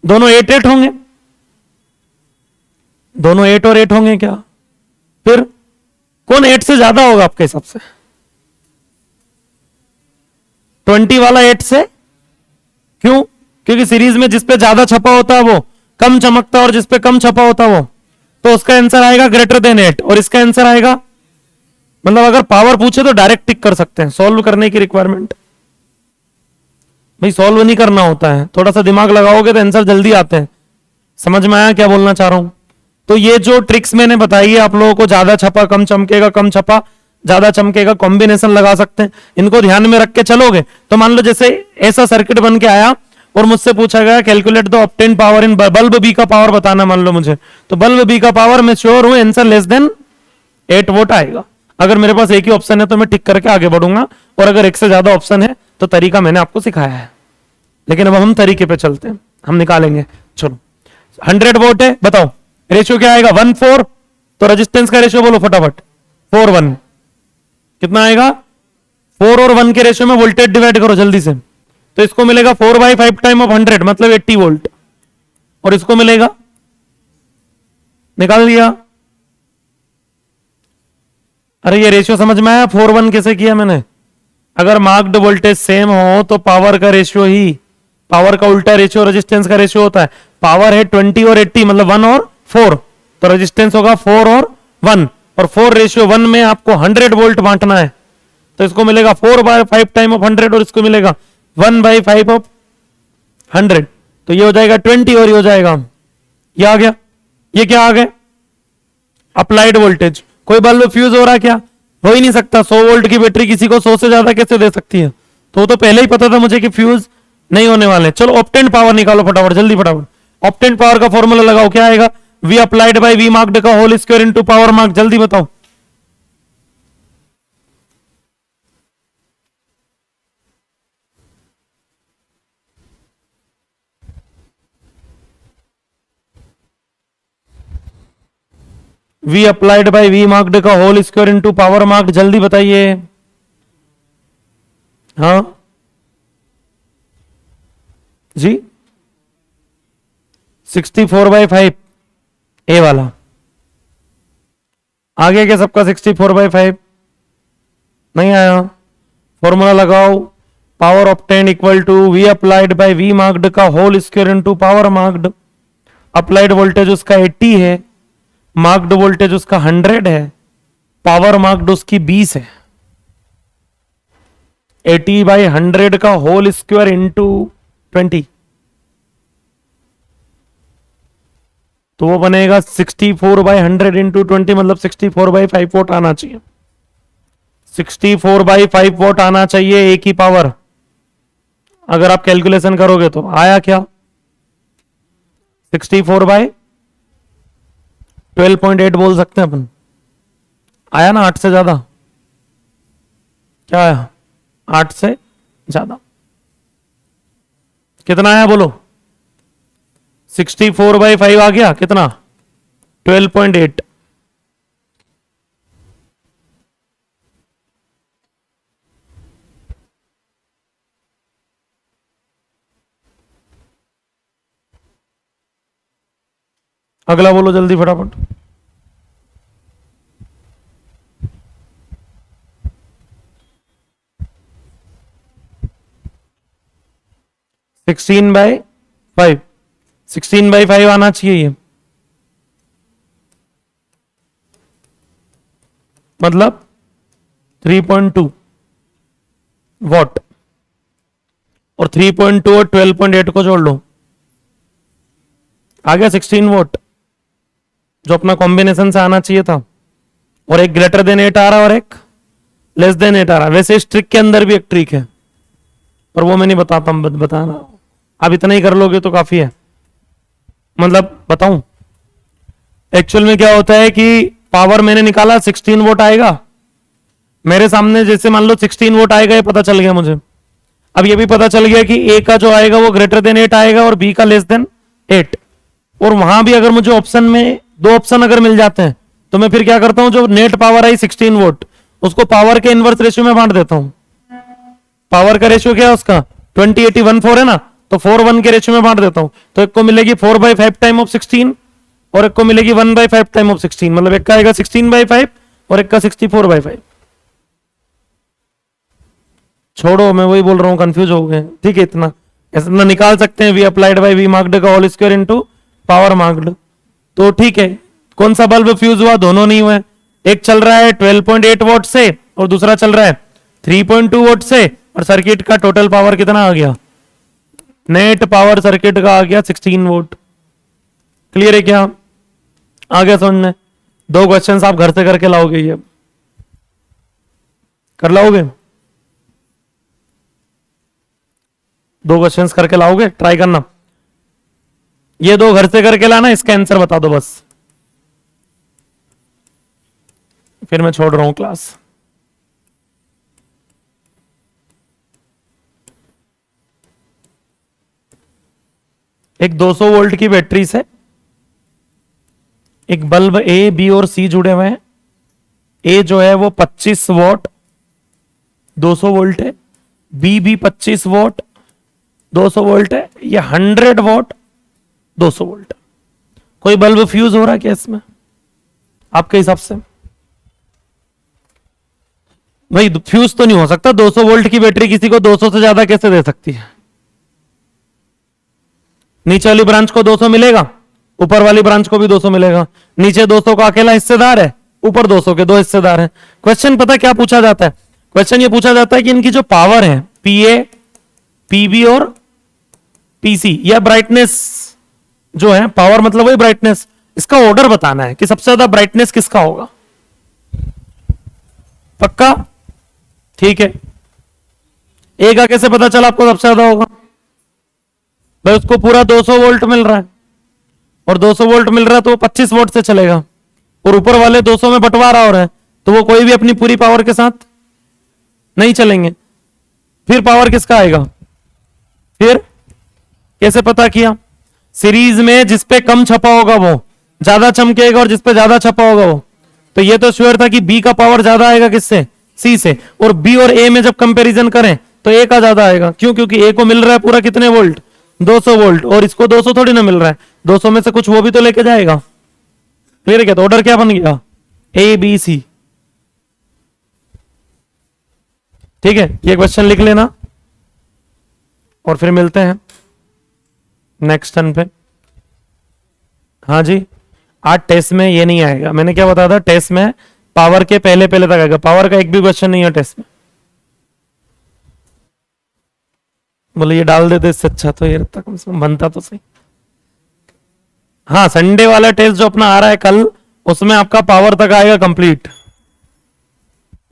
दोनों 8 होंगे? दोनों 8 और 8 होंगे क्या? फिर कौन 8 से ज्यादा होगा आपके हिसाब से? 20 वाला 8 से। क्यों? क्योंकि सीरीज में जिसपे ज्यादा छपा होता है वो कम चमकता है, और जिसपे कम छपा होता है वो, तो उसका आंसर आएगा >8, और इसका आंसर आएगा, मतलब अगर पावर पूछे तो डायरेक्ट टिक कर सकते हैं। सॉल्व करने की रिक्वायरमेंट भाई सॉल्व नहीं करना होता है, थोड़ा सा दिमाग लगाओगे तो आंसर जल्दी आते हैं। समझ में आया क्या बोलना चाह रहा हूं? तो ये जो ट्रिक्स मैंने बताई है आप लोगों को, ज्यादा छपा कम चमकेगा, कम छपा ज्यादा चमकेगा, कॉम्बिनेशन लगा सकते हैं, इनको ध्यान में रख के चलोगे तो मान लो जैसे ऐसा सर्किट बन के आया और मुझसे पूछा गया calculate the obtain power in bulb B का पावर बताना, मान लो मुझे, तो बल्ब बी का पावर मैं श्योर हूं आंसर <8 वोट आएगा। अगर मेरे पास एक ही ऑप्शन है तो मैं टिक करके आगे बढ़ूंगा, और अगर एक से ज्यादा ऑप्शन है तो तरीका मैंने आपको सिखाया है। लेकिन अब हम तरीके पे चलते हैं, हम निकालेंगे। चलो, 100 वोट है, बताओ रेशियो क्या आएगा? 1:4। तो रेजिस्टेंस का रेशियो बोलो फटाफट। 4:1 कितना आएगा? 4 और 1 के रेशियो में वोल्टेज डिवाइड करो जल्दी से, तो इसको मिलेगा 4/5 टाइम ऑफ 100 मतलब 80 वोल्ट, और इसको मिलेगा, निकाल लिया। अरे ये रेशियो समझ में आया? 4:1 कैसे किया मैंने? अगर मार्क्ड वोल्टेज सेम हो तो पावर का रेशियो ही, पावर का उल्टा रेशियो रेजिस्टेंस का रेशियो होता है। पावर है 20 और 80 मतलब 1 और 4, तो रेजिस्टेंस होगा 4 और 1, और 4:1 में आपको 100 वोल्ट बांटना है, तो इसको मिलेगा 4/5 टाइम ऑफ 100, और इसको मिलेगा 1/5 ऑफ 100, तो ये हो जाएगा 20 और ये हो जाएगा, ये आ गया। ये क्या आ गया? Applied voltage. कोई बल्ब फ्यूज हो रहा है क्या? हो ही नहीं सकता। 100 वोल्ट की बैटरी किसी को 100 से ज्यादा कैसे दे सकती है? तो वो तो पहले ही पता था मुझे कि फ्यूज नहीं होने वाले। चलो ऑप्टेन पावर निकालो फटाफट, जल्दी फटाफट। ऑप्टेन पावर का फॉर्मूला लगाओ, क्या आएगा? V applied by V marked का whole square into power mark, जल्दी बताओ। V applied by V marked का whole square into power marked, जल्दी बताइए। हाँ जी, 64/5 ए वाला। आगे क्या सबका 64/5 नहीं आया? फॉर्मूला लगाओ, power obtain equal to V applied by V marked का whole square into power marked. Applied voltage उसका 80 है, मार्क्ड वोल्टेज उसका 100 है, पावर मार्क्ड उसकी 20 है। 80/100 का होल स्क्वायर इंटू 20, तो वो बनेगा 64/100 इंटू 20, मतलब 64/5 वोट आना चाहिए। 64/5 वोट आना चाहिए ए की पावर। अगर आप कैलकुलेशन करोगे तो आया क्या? 64/12.8 बोल सकते हैं अपन। आया ना 8 से ज्यादा? क्या आया? 8 से ज्यादा। कितना आया बोलो? 64/5 आ गया, कितना? 12.8। अगला बोलो जल्दी फटाफट। 16/5, 16/5 आना चाहिए ये, मतलब 3.2 वॉट। और 3.2 और 12.8 को जोड़ लो, आ गया 16 वोट, जो अपना कॉम्बिनेशन से आना चाहिए था। और एक ग्रेटर देन 8 आ रहा है और एक लेस देन 8 आ रहा है। वैसे इस ट्रिक के अंदर भी एक ट्रिक है, पर वो मैं नहीं बताता, बताना आप इतना ही कर लोगे तो काफी है। मतलब बताऊं एक्चुअल में क्या होता है कि पावर मैंने निकाला 16 वोट आएगा मेरे सामने, जैसे मान लो 16 वोट आएगा, ये पता चल गया मुझे। अब ये भी पता चल गया कि ए का जो आएगा वो ग्रेटर देन 8 आएगा और बी का लेस देन 8। और वहां भी अगर मुझे ऑप्शन में 2 ऑप्शन अगर मिल जाते हैं तो मैं फिर क्या करता हूं, जो नेट पावर आई 16 वोट उसको पावर के इनवर्स रेशियो में बांट देता हूं। पावर का रेशियो क्या है उसका? 20/80 है ना, तो 4:1 के रेशियो में बांट देता हूं। तो एक को मिलेगी 4/5 टाइम ऑफ 16 और एक को मिलेगी 1/5 टाइम ऑफ 16, मतलब एक का आएगा 16/5 और एक का 64/5। छोड़ो, मैं वही बोल रहा हूं, कंफ्यूज हो गए, ठीक है। इतना निकाल सकते हैं, V applied by V marked का whole square into power marked. तो ठीक है, कौन सा बल्ब फ्यूज हुआ? दोनों नहीं हुए। एक चल रहा है 12.8 वोट से और दूसरा चल रहा है 3.2 वोट से, और सर्किट का टोटल पावर कितना आ गया? नेट पावर सर्किट का आ गया 16 वोट। क्लियर है क्या? आ गया समझ में? 2 क्वेश्चन आप घर से करके लाओगे, ये कर लाओगे? 2 क्वेश्चंस करके लाओगे, ट्राई करना। ये 2 घर से करके लाना, इसका आंसर बता दो बस, फिर मैं छोड़ रहा हूं क्लास। एक 200 वोल्ट की बैटरी से एक बल्ब ए, बी और सी जुड़े हुए हैं। ए जो है वो 25 वोट 200 वोल्ट है, बी भी 25 वोट 200 वोल्ट है, ये 100 वोट 200 वोल्ट। कोई बल्ब फ्यूज हो रहा है क्या इसमें आपके हिसाब से? भाई फ्यूज तो नहीं हो सकता, 200 वोल्ट की बैटरी किसी को 200 से ज्यादा कैसे दे सकती है? नीचे वाली ब्रांच को 200 मिलेगा, ऊपर वाली ब्रांच को भी 200 मिलेगा। नीचे 200 का अकेला हिस्सेदार है, ऊपर 200 के 2 हिस्सेदार हैं। क्वेश्चन पता क्या पूछा जाता है? क्वेश्चन ये पूछा जाता है कि इनकी जो पावर है पीए, पीबी और पीसी, या ब्राइटनेस जो है, पावर मतलब वही ब्राइटनेस, इसका ऑर्डर बताना है कि सबसे ज्यादा ब्राइटनेस किसका होगा। पक्का? ठीक है। ए का कैसे पता चला आपको सबसे ज्यादा होगा? भाई उसको पूरा 200 वोल्ट मिल रहा है, और 200 वोल्ट मिल रहा है तो वो 25 वोल्ट से चलेगा, और ऊपर वाले 200 में बंटवारा हो रहा है, तो वो कोई भी अपनी पूरी पावर के साथ नहीं चलेंगे। फिर पावर किसका आएगा? फिर कैसे पता किया? सीरीज में जिस पे कम छपा होगा वो ज्यादा चमकेगा और जिसपे ज्यादा छपा होगा वो। तो ये तो श्योर था कि बी का पावर ज्यादा आएगा किससे, सी से। और बी और ए में जब कंपैरिजन करें तो ए का ज्यादा आएगा। क्यों? क्योंकि ए को मिल रहा है पूरा कितने वोल्ट, 200 वोल्ट, और इसको 200 थोड़ी ना मिल रहा है, 200 में से कुछ वो भी तो लेके जाएगा। क्लियर है क्या? तो ऑर्डर क्या बन गया, ए बी सी। ठीक है, ये क्वेश्चन लिख लेना और फिर मिलते हैं नेक्स्ट टर्न पे। हाँ जी, आज टेस्ट में ये नहीं आएगा, मैंने क्या बताया था, टेस्ट में पावर के पहले पहले तक आएगा, पावर का एक भी क्वेश्चन नहीं है टेस्ट में। बोले ये डाल देते इससे अच्छा तो ये तक बनता तो सही। हाँ, संडे वाला टेस्ट जो अपना आ रहा है कल, उसमें आपका पावर तक आएगा कंप्लीट,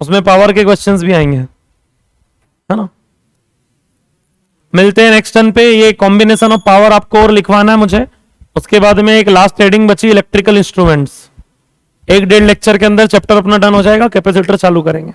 उसमें पावर के क्वेश्चंस भी आएंगे, है ना। मिलते हैं नेक्स्ट टर्न पे। ये कॉम्बिनेशन ऑफ पावर आपको और लिखवाना है मुझे। उसके बाद में एक लास्ट हेडिंग बची, इलेक्ट्रिकल इंस्ट्रूमेंट्स। 1-1.5 लेक्चर के अंदर चैप्टर अपना डन हो जाएगा, कैपेसिटर चालू करेंगे।